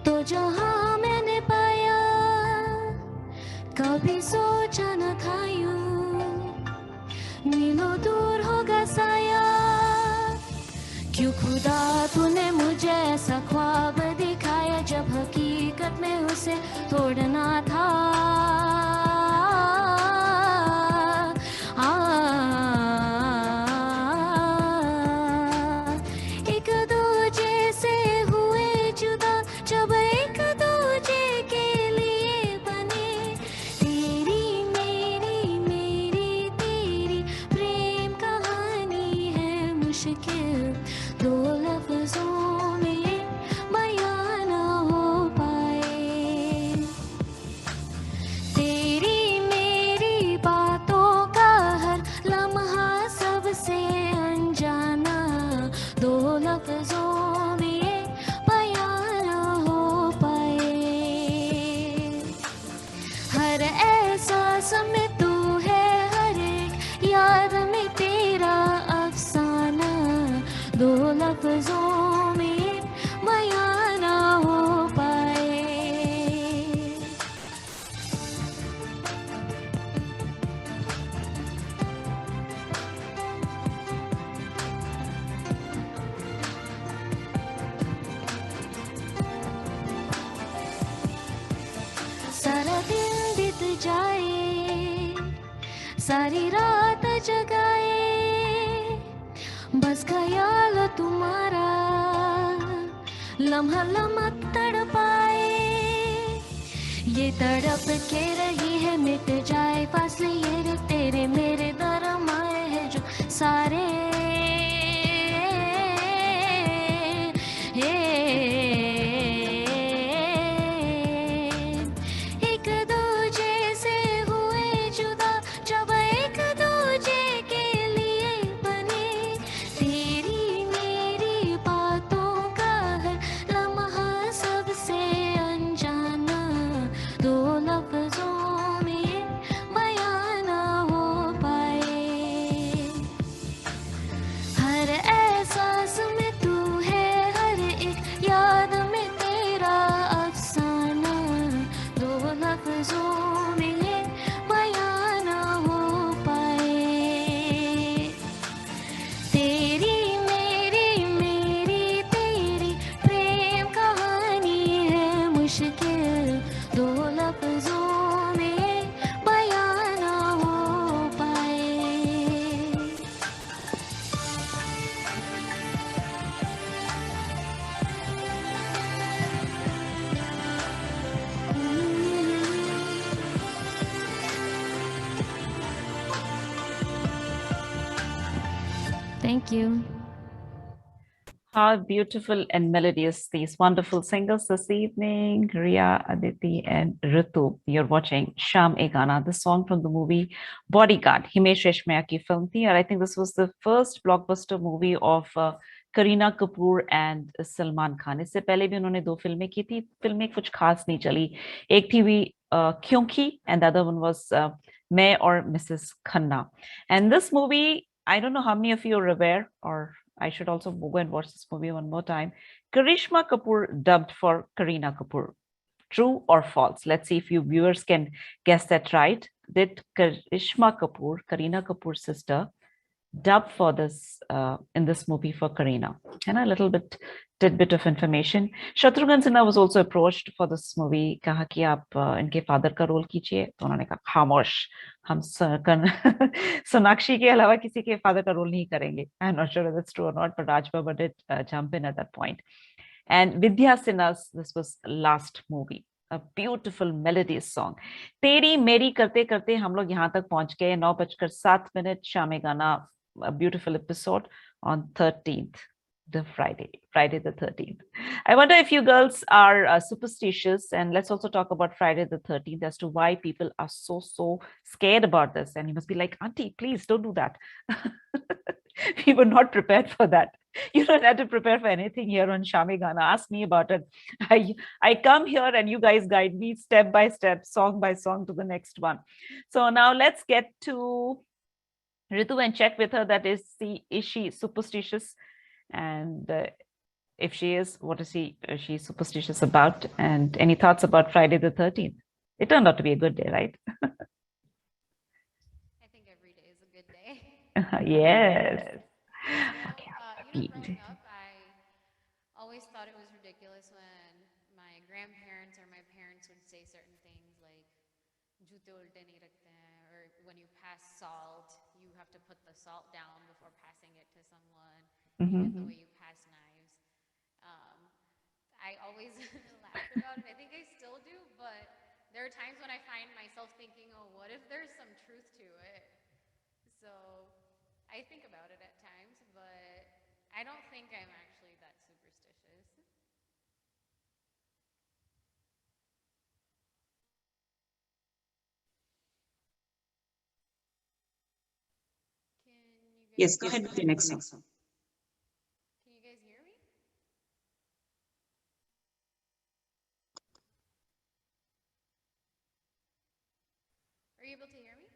तो जहां मैंने पाया, कभी सोचा न था यूं मीलों दूर होगा साया। क्यों खुदा तूने मुझे ऐसा ख्वाब दिखाया, जब हकीकत में उसे तोड़ना था। एक दूजे से हुए जुदा, जब एक दूजे के लिए बने। तेरी मेरी तेरी प्रेम कहानी है मुश्किल, दो लफ्जों में बयां न हो पाए। तेरी मेरी बातों का हर लम्हा सबसे अनजाना, दो लफ्जों में बयां न हो पाए। हर एहसास में तू है, हर एक याद में तेरा अफसाना, दो लफ्जों में बयां न हो पाए। सारा दिन बीत जाए, सारी रात जगाए, बस ख्याल तुम्हारा लम्हा लम्हा तड़पाए। ये तड़प के रही है मिट जाए फासले, ये तेरे मेरे दरमाए है जो सारे। एक दूजे से हुए जुदा, जब एक दूजे के लिए बने। तेरी मेरी बातों का हर लम्हा सबसे अनजाना, दो लफ्जों में बयां न हो पाए। हर एहसास में तू है, हर एक याद में तेरा अफसाना, दो लफ्जों में बयां न हो पाए। तेरी मेरी तेरी प्रेम कहानी है मुश्किल, दो लफ्जों में बयां न हो पाए। Thank you. How beautiful and melodious these wonderful singers this evening, Ria, Aditi, and Ritu. You're watching Sham E Gana, the song from the movie Bodyguard, Himesh Reshmiya ki film thi, and I think this was the first blockbuster movie of Kareena Kapoor and Salman Khan. इससे पहले भी उन्होंने 2 फिल्में की थी, फिल्में कुछ खास नहीं चली। एक थी भी क्योंकि, and the other one was मैं और Mrs Khanna. And this movie, I don't know how many of you are aware, or I should also go and watch this movie one more time. Karishma Kapoor dubbed for Kareena Kapoor. True or false? Let's see if you viewers can guess that right. Did Karishma Kapoor, Kareena Kapoor's sister, dub for this in this movie for Kareena? And a little bit tidbit of information. Shatrughan Sinha was also approached for this movie. कहा कि आप इनके father का role कीजिए, तो उन्होंने कहा खामोश, हम सोनाक्षी के अलावा किसी के फादर का रोल नहीं करेंगे. I'm not sure if that's true or not, but Raj Baba did jump in at that point. And Vidya Sinha's, this was last movie. A beautiful melodious song. तेरी मेरी करते करते हम लोग यहाँ तक पहुंच गए. 9:07 शामे गाना, a beautiful episode on 13th, the Friday the 13th. I wonder if you girls are superstitious, and let's also talk about Friday the 13th as to why people are so scared about this. And you must be like, Auntie, please don't do that. We were not prepared for that. You don't have to prepare for anything here on Shame Gana. Ask me about it. I come here and you guys guide me step by step, song by song to the next one. So now let's get to Ritu and check with her that is she superstitious, and if she is, what is she superstitious about, and any thoughts about Friday the 13th? It turned out to be a good day, right? I think every day is a good day. Yes. Okay. Growing up, I always thought it was ridiculous when my grandparents or my parents would say certain things like "jute ulte nahi rakhte hain," or when you pass salt, you have to put the salt down before passing it to someone. Even the way you pass knives. I always laughed about it. I think I still do, but there are times when I find myself thinking, "Oh, what if there's some truth to it?" So I think about it at times, but I don't think I'm actually that superstitious. Yes, go ahead with the next song. Can you guys hear me? Are you able to hear me?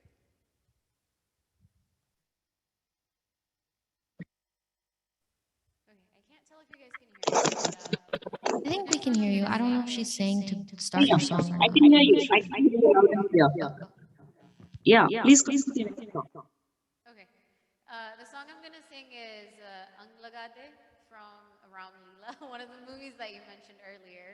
Okay, I can't tell if you guys can hear me, but, I think we can hear you. I don't know if she's saying to start your song or I not. can hear you. I can hear you loud and clear. Yeah, please continue. Okay. The song I'm going to sing is Ang Lagade from Ram Leela, one of the movies that you mentioned earlier.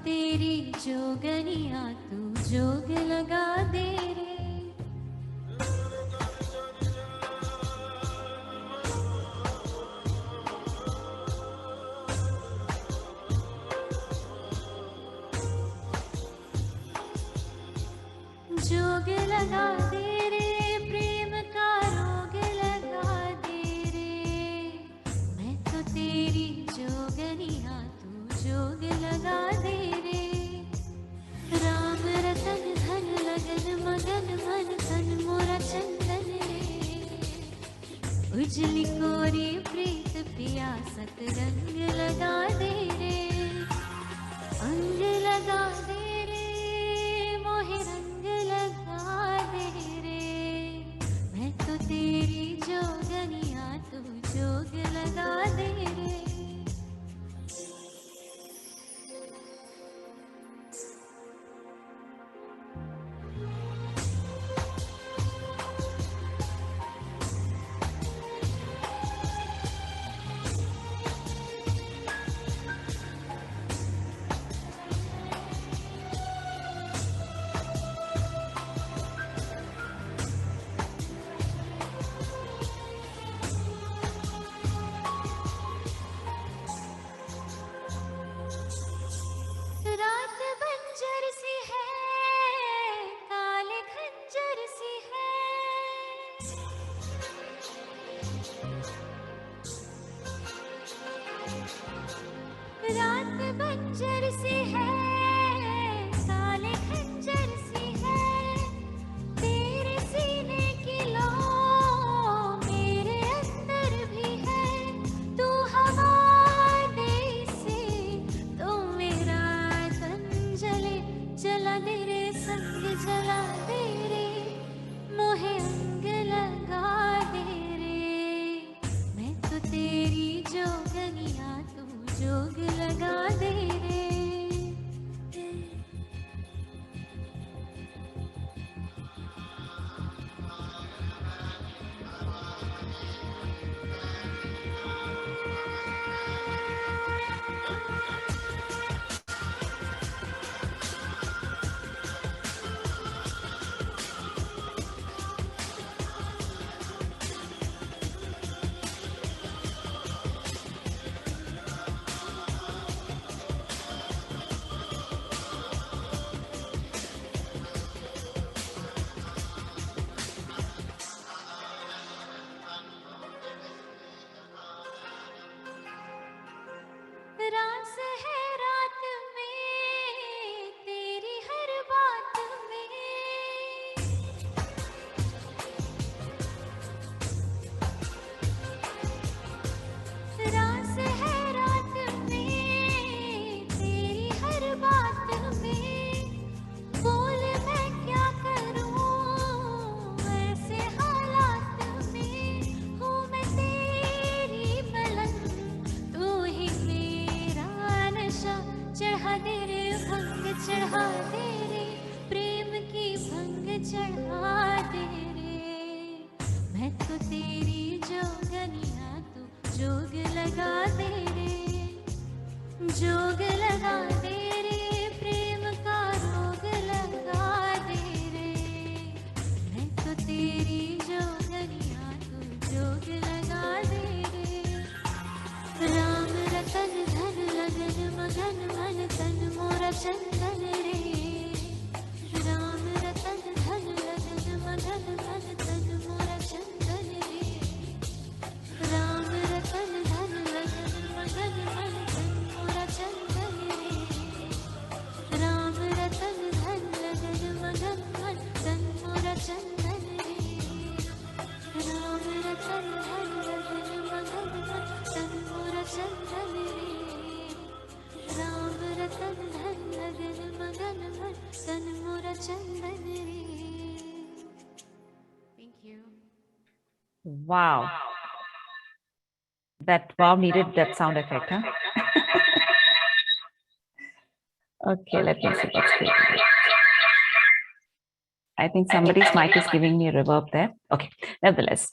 तेरी जोगनिया तू जोग लगा दे रे जोग लगा दे रे प्रेम का रोग लगा दे रे मैं तो तेरी जोगनिया तू जोग लगा दे रे राम रतन धन लगन मगन मन तन मोरा चंदन रे उजली कोरी प्रीत पियासत रंग लगा दे रे अंग लगा दे रे मोहे रंग लगा दे रे मैं तो तेरी जोगनिया तू जोग लगा दे रे रात बंजर सी है काले खंजर सी है रात बंजर सी है काले खंजर सी है तेरे सीने की लौ मेरे अंदर भी है दे रे भंग चढ़ा दे रे प्रेम की भंग चढ़ा दे रे मैं तो तेरी जोगनिया तू जोग लगा दे रे जोग लगा दे रे प्रेम का रोग लगा दे रे मैं तो तेरी जोगनिया तू जोग लगा दे रे राम रतन धन लगन मगन मन तन मोरा चंदन रे राम रतन धन लगन मगन मन तन मोरा चंदन रे राम रतन धन लगन मगन मन तन मोरा चंदन रे राम रतन धन लगन मगन मन तन मोरा चंदन रे राम रतन धन लगन मगन मन तन मोरा चंदन रे राम रतन धन लगन मगन मन तन मोरा चंदन रे Thank you. Wow. That wow needed that sound effect, huh? Okay, let me see what's going on. I think somebody's mic is giving me a reverb there. Okay, nevertheless.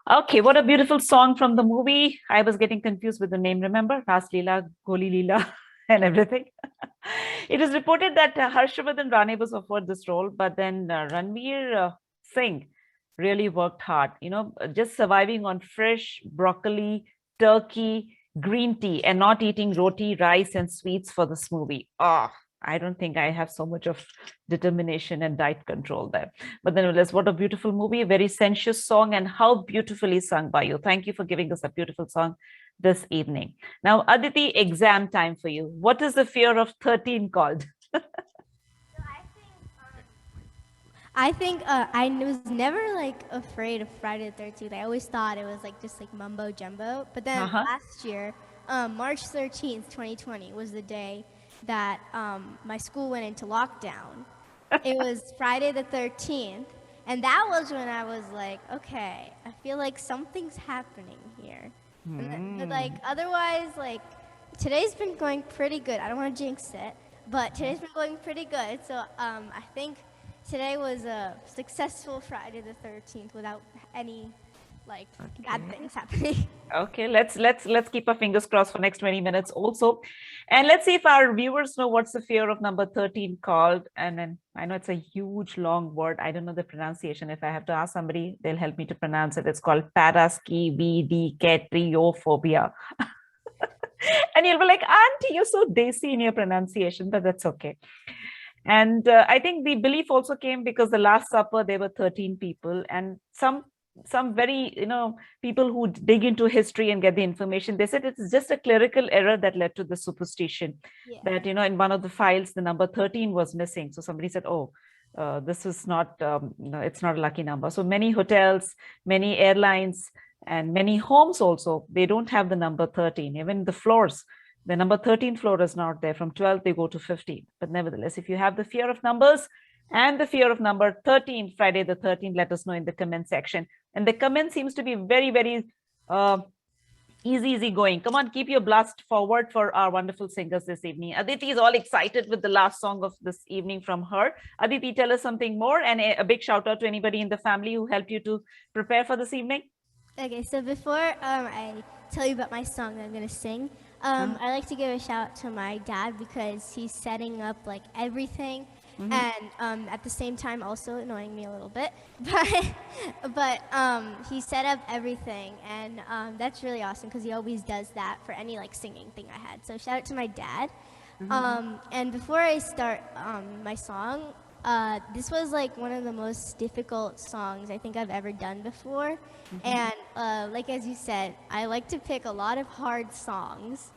Okay, what a beautiful song from the movie. I was getting confused with the name, remember? Ras Leela, Goli Leela, and everything. It is reported that Harshavardhan Rane was offered this role, but then Ranveer Singh really worked hard, you know, just surviving on fresh broccoli, turkey, green tea, and not eating roti, rice, and sweets for this movie. Oh, I don't think I have so much of determination and diet control there. But nevertheless, what a beautiful movie, a very sensuous song, and how beautifully sung by you. Thank you for giving us a beautiful song this evening. Now, Aditi, exam time for you. What is the fear of 13 called? I think I was never like afraid of Friday the 13th. I always thought it was like just like mumbo jumbo. But then last year, March 13th, 2020 was the day that my school went into lockdown. It was Friday the 13th. And that was when I was like, okay, I feel like something's happening here. But like otherwise, like today's been going pretty good. I don't want to jinx it, but today's been going pretty good. So I think today was a successful Friday the 13th without any like bad things happening. Okay, let's keep our fingers crossed for next 20 minutes also. And let's see if our viewers know what's the fear of number 13 called. And then I know it's a huge long word. I don't know the pronunciation. If I have to ask somebody, they'll help me to pronounce it. It's called paraskevedicatriophobia. And you'll be like, Auntie, you're so desi in your pronunciation, but that's okay. And I think the belief also came because the Last Supper, there were 13 people, and some very, you know, people who dig into history and get the information, they said it's just a clerical error that led to the superstition that, you know, in one of the files, the number 13 was missing. So somebody said, oh, this is not, no, it's not a lucky number. So many hotels, many airlines, and many homes also, they don't have the number 13, even the floors. The number 13 floor is not there. From 12, they go to 15. But nevertheless, if you have the fear of numbers and the fear of number 13, Friday the 13th, let us know in the comment section. And the comment seems to be very, very easy going. Come on, keep your blast forward for our wonderful singers this evening. Aditi is all excited with the last song of this evening from her. Aditi, tell us something more, and a big shout out to anybody in the family who helped you to prepare for this evening. Okay, so before I tell you about my song that I'm going to sing, I'd like to give a shout out to my dad because he's setting up like everything and at the same time also annoying me a little bit. But he set up everything, and that's really awesome because he always does that for any like singing thing I had. So shout out to my dad. And before I start my song, this was like one of the most difficult songs I think I've ever done before. And like as you said, I like to pick a lot of hard songs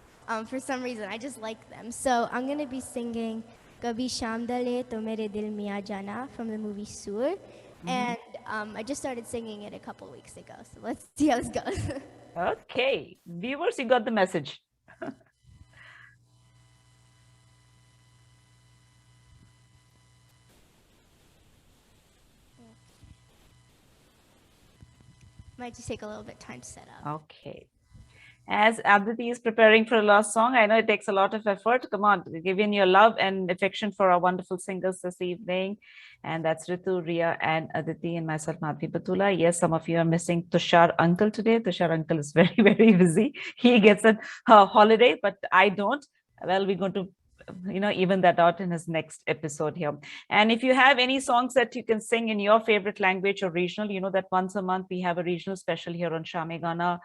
for some reason. I just like them. So I'm going to be singing Kabhi Sham Dale To Mere Dil Mein Aa Jana from the movie Sur. And I just started singing it a couple weeks ago. So let's see how this goes. Okay, viewers, you got the message. Might just take a little bit of time to set up. Okay. As Aditi is preparing for a last song, I know it takes a lot of effort. Come on, give in your love and affection for our wonderful singers this evening. And that's Ritu, Ria, and Aditi, and myself, Madhvi Batula. Yes, some of you are missing Tushar uncle today. Tushar uncle is very, very busy. He gets a holiday, but I don't. Well, we're going to even that out in his next episode here. And if you have any songs that you can sing in your favorite language or regional, you know that once a month we have a regional special here on Shame Gana.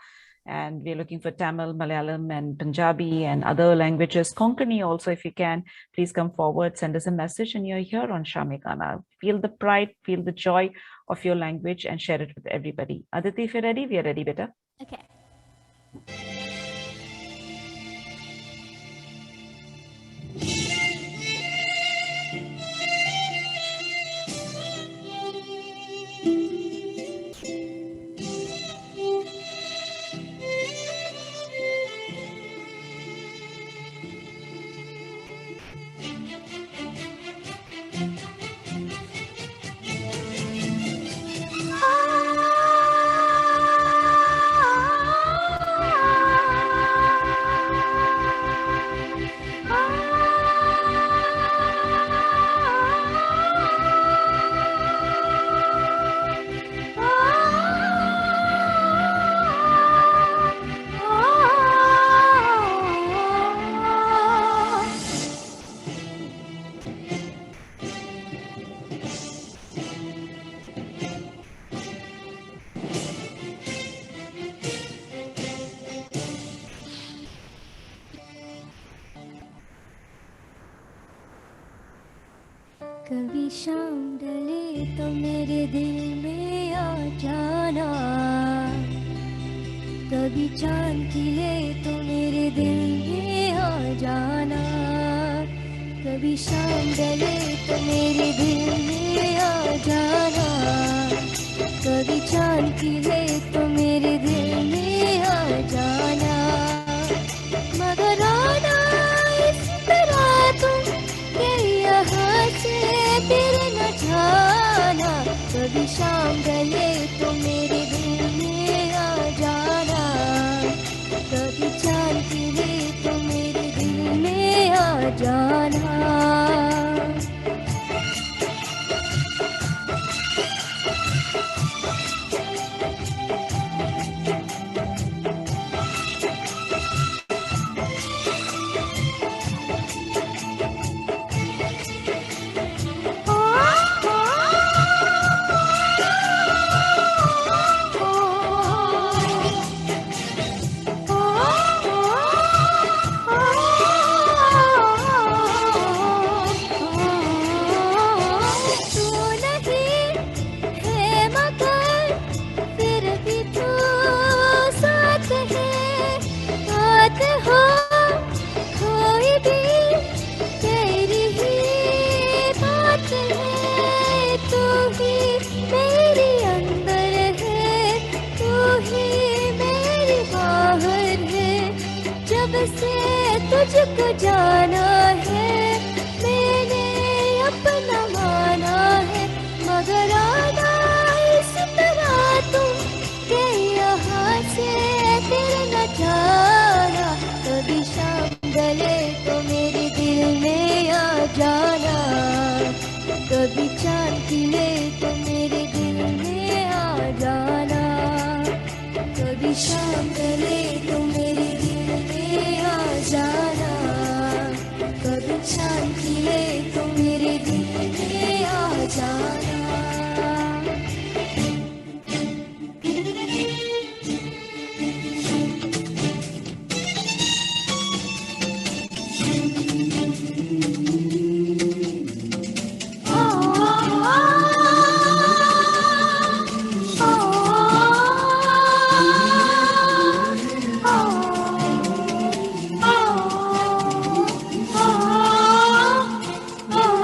And we're looking for Tamil, Malayalam, and Punjabi, and other languages. Konkani also, if you can, please come forward, send us a message, and you're here on Shame Gana. Feel the pride, feel the joy of your language, and share it with everybody. Aditi, if you're ready, we are ready, beta. Okay. कभी शाम ढले तो मेरे दिल में आ जाना, कभी चांद खिले तो मेरे दिल में आ जाना, कभी शाम ढले तो मेरे दिल में आ जाना, कभी चांद खिले तो मेरे दिल में आ जाना, मगर आना इस तरह तुम के यहाँ से फिर न जाना, कभी शाम ढले तो मेरे दिल में आ जाना, कभी चांद खिले तो मेरे दिल में आ जाना। तुझको जाना है मैंने अपना माना है, मगर आना इस तरह तुम के यहाँ से फिर न जाना, कभी शाम ढले तो मेरे दिल में आ जाना, कभी चांद खिले तो मेरे दिल में आ जाना, कभी शाम ढले तो मेरे दिल में आ जाना, कभी चांद खिले तो मेरे दिल में आ जाना। Oh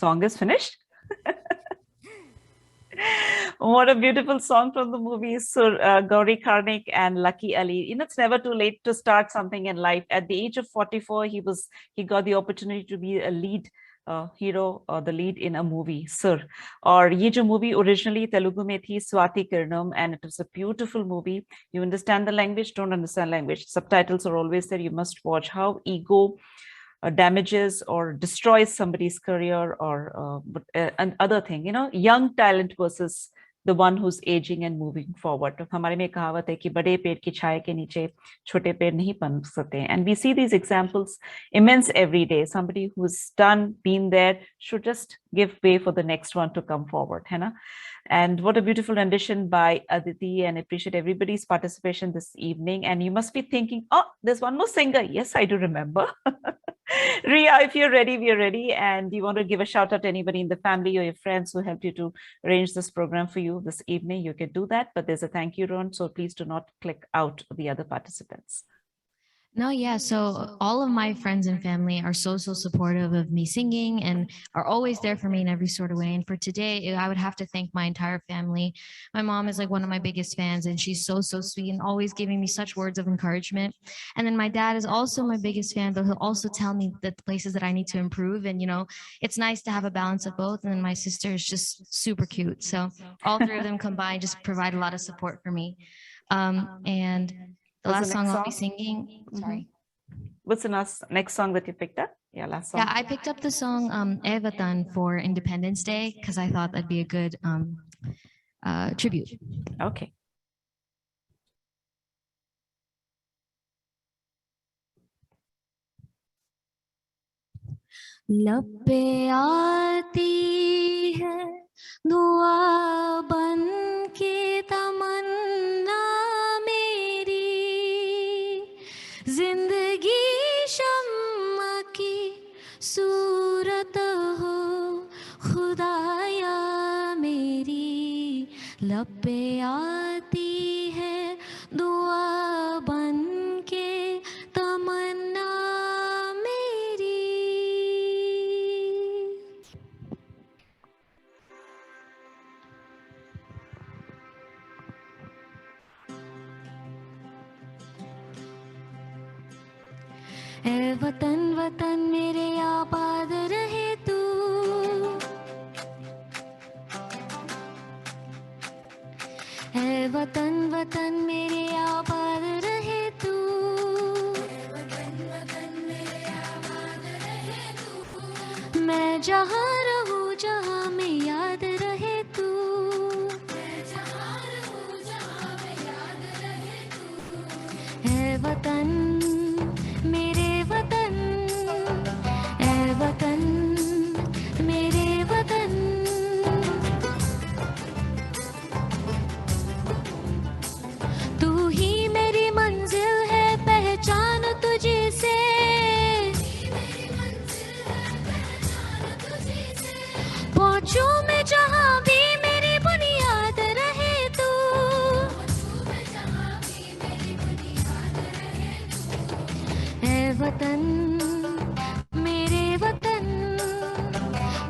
song is finished. What a beautiful song from the movie. So Gauri Karnik and Lucky Ali. You know, it's never too late to start something in life. At the age of 44, he got the opportunity to be a lead hero or the lead in a movie, Sir. Or ye jo movie originally Telugu mein thi, Swati Kiranam, and it was a beautiful movie. You understand the language, don't understand language. Subtitles are always there. You must watch how ego damages or destroys somebody's career or another thing, you know, young talent versus the one who's aging and moving forward. तो हमारे में कहावत है कि बड़े पेड़ की छाया के नीचे छोटे पेड़ नहीं पनप सकते. And we see these examples immense every day. Somebody who's been there should just give way for the next one to come forward, है ना? And what a beautiful rendition by Aditi, and I appreciate everybody's participation this evening. And you must be thinking, oh, there's one more singer. Yes, I do remember. Ria, if you're ready, we are ready. And you want to give a shout out to anybody in the family or your friends who helped you to arrange this program for you this evening, you can do that. But there's a thank you round, so please do not click out the other participants. No, yeah. So all of my friends and family are so supportive of me singing and are always there for me in every sort of way. And for today, I would have to thank my entire family. My mom is like one of my biggest fans, and she's so sweet and always giving me such words of encouragement. And then my dad is also my biggest fan, but he'll also tell me the places that I need to improve. And, you know, it's nice to have a balance of both. And then my sister is just super cute. So all three of them combined just provide a lot of support for me. And the last song I'll be singing, sorry. What's the next song that you picked up? Yeah, last song. Yeah, I picked up the song Ae Watan for Independence Day because I thought that'd be a good tribute. Okay. लब पे आती है दुआ बन के तमन्ना मेरी, जिंदगी शम्मा की सूरत हो खुदाया मेरी, लब पे आती है दुआ बन के तमन्ना मेरी. ए वतन वतन मेरे आबाद रहे तू, ए वतन वतन मेरे आबाद रहे तू, वतन वतन मेरे आबाद रहे तू, मैं जहाँ रहूँ जहाँ में याद रहे तू, मैं जहाँ रहूँ जहाँ में याद रहे तू, ए वतन मेरे वतन, ए वतन मेरे वतन, तू ही मेरी मंजिल है पहचान तुझे से, पहुंचूं मैं जहाँ भी मेरी बुनियाद रहे तू, ए वतन मेरे वतन,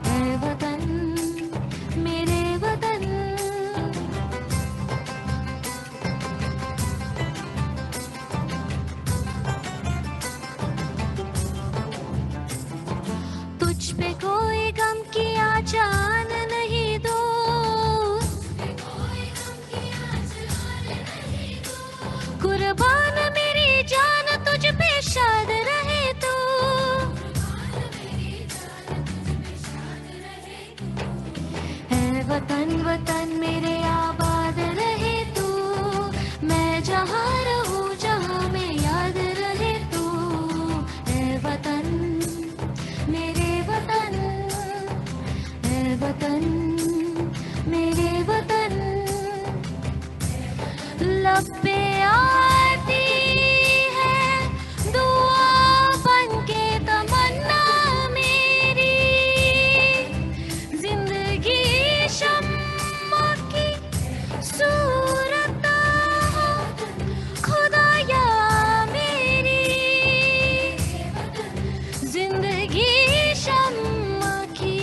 ए वतन मेरे वतन. तुझ पे कोई गम की आचान नहीं दो, कुर्बान मेरी जान तुझ पे शाद रहे तू, है वतन वतन मेरे आबाद रहे तू, मैं जहाँ रहूँ जहाँ में याद रहे तू, है वतन मेरे वतन, है वतन मेरे वतन, लब पे आती है दुआ बन के तमन्ना मेरी, जिंदगी शम्मा की सूरत हो खुदाया मेरी, जिंदगी शम्मा की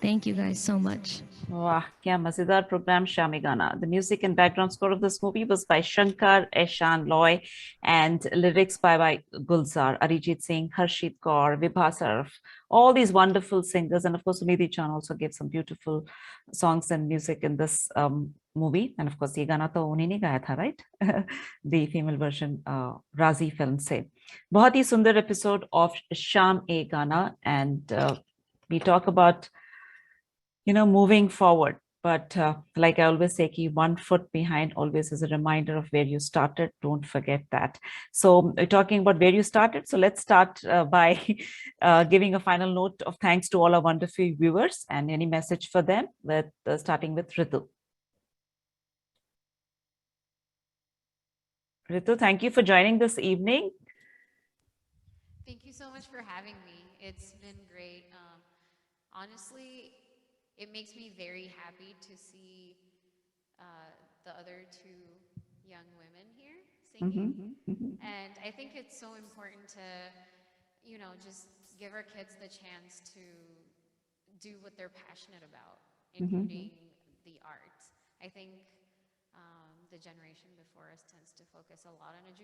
Thank you guys so much. Wow, kya mazedar program Shami Gana. The music and background score of this movie was by Shankar Ehsan Loy and lyrics by Gulzar, Arijit Singh, Harshit Kaur, Vibha Sarf, all these wonderful singers. And of course, Sunidhi Chan also gave some beautiful songs and music in this movie. And of course, ye gana to unhi ne gaya tha, right? The female version, Razi film se. बहुत ही सुंदर episode of Sham E Gana, and we talk about moving forward. But like I always say, keep 1 foot behind always is a reminder of where you started. Don't forget that. So talking about where you started, so let's start by giving a final note of thanks to all our wonderful viewers and any message for them, with starting with Ritu. Ritu, thank you for joining this evening. Thank you so much for having me. It's been great. Honestly, it makes me very happy to see the other two young women here singing. And I think it's so important to, just give our kids the chance to do what they're passionate about, including the arts. I think the generation before us tends to focus a lot on education.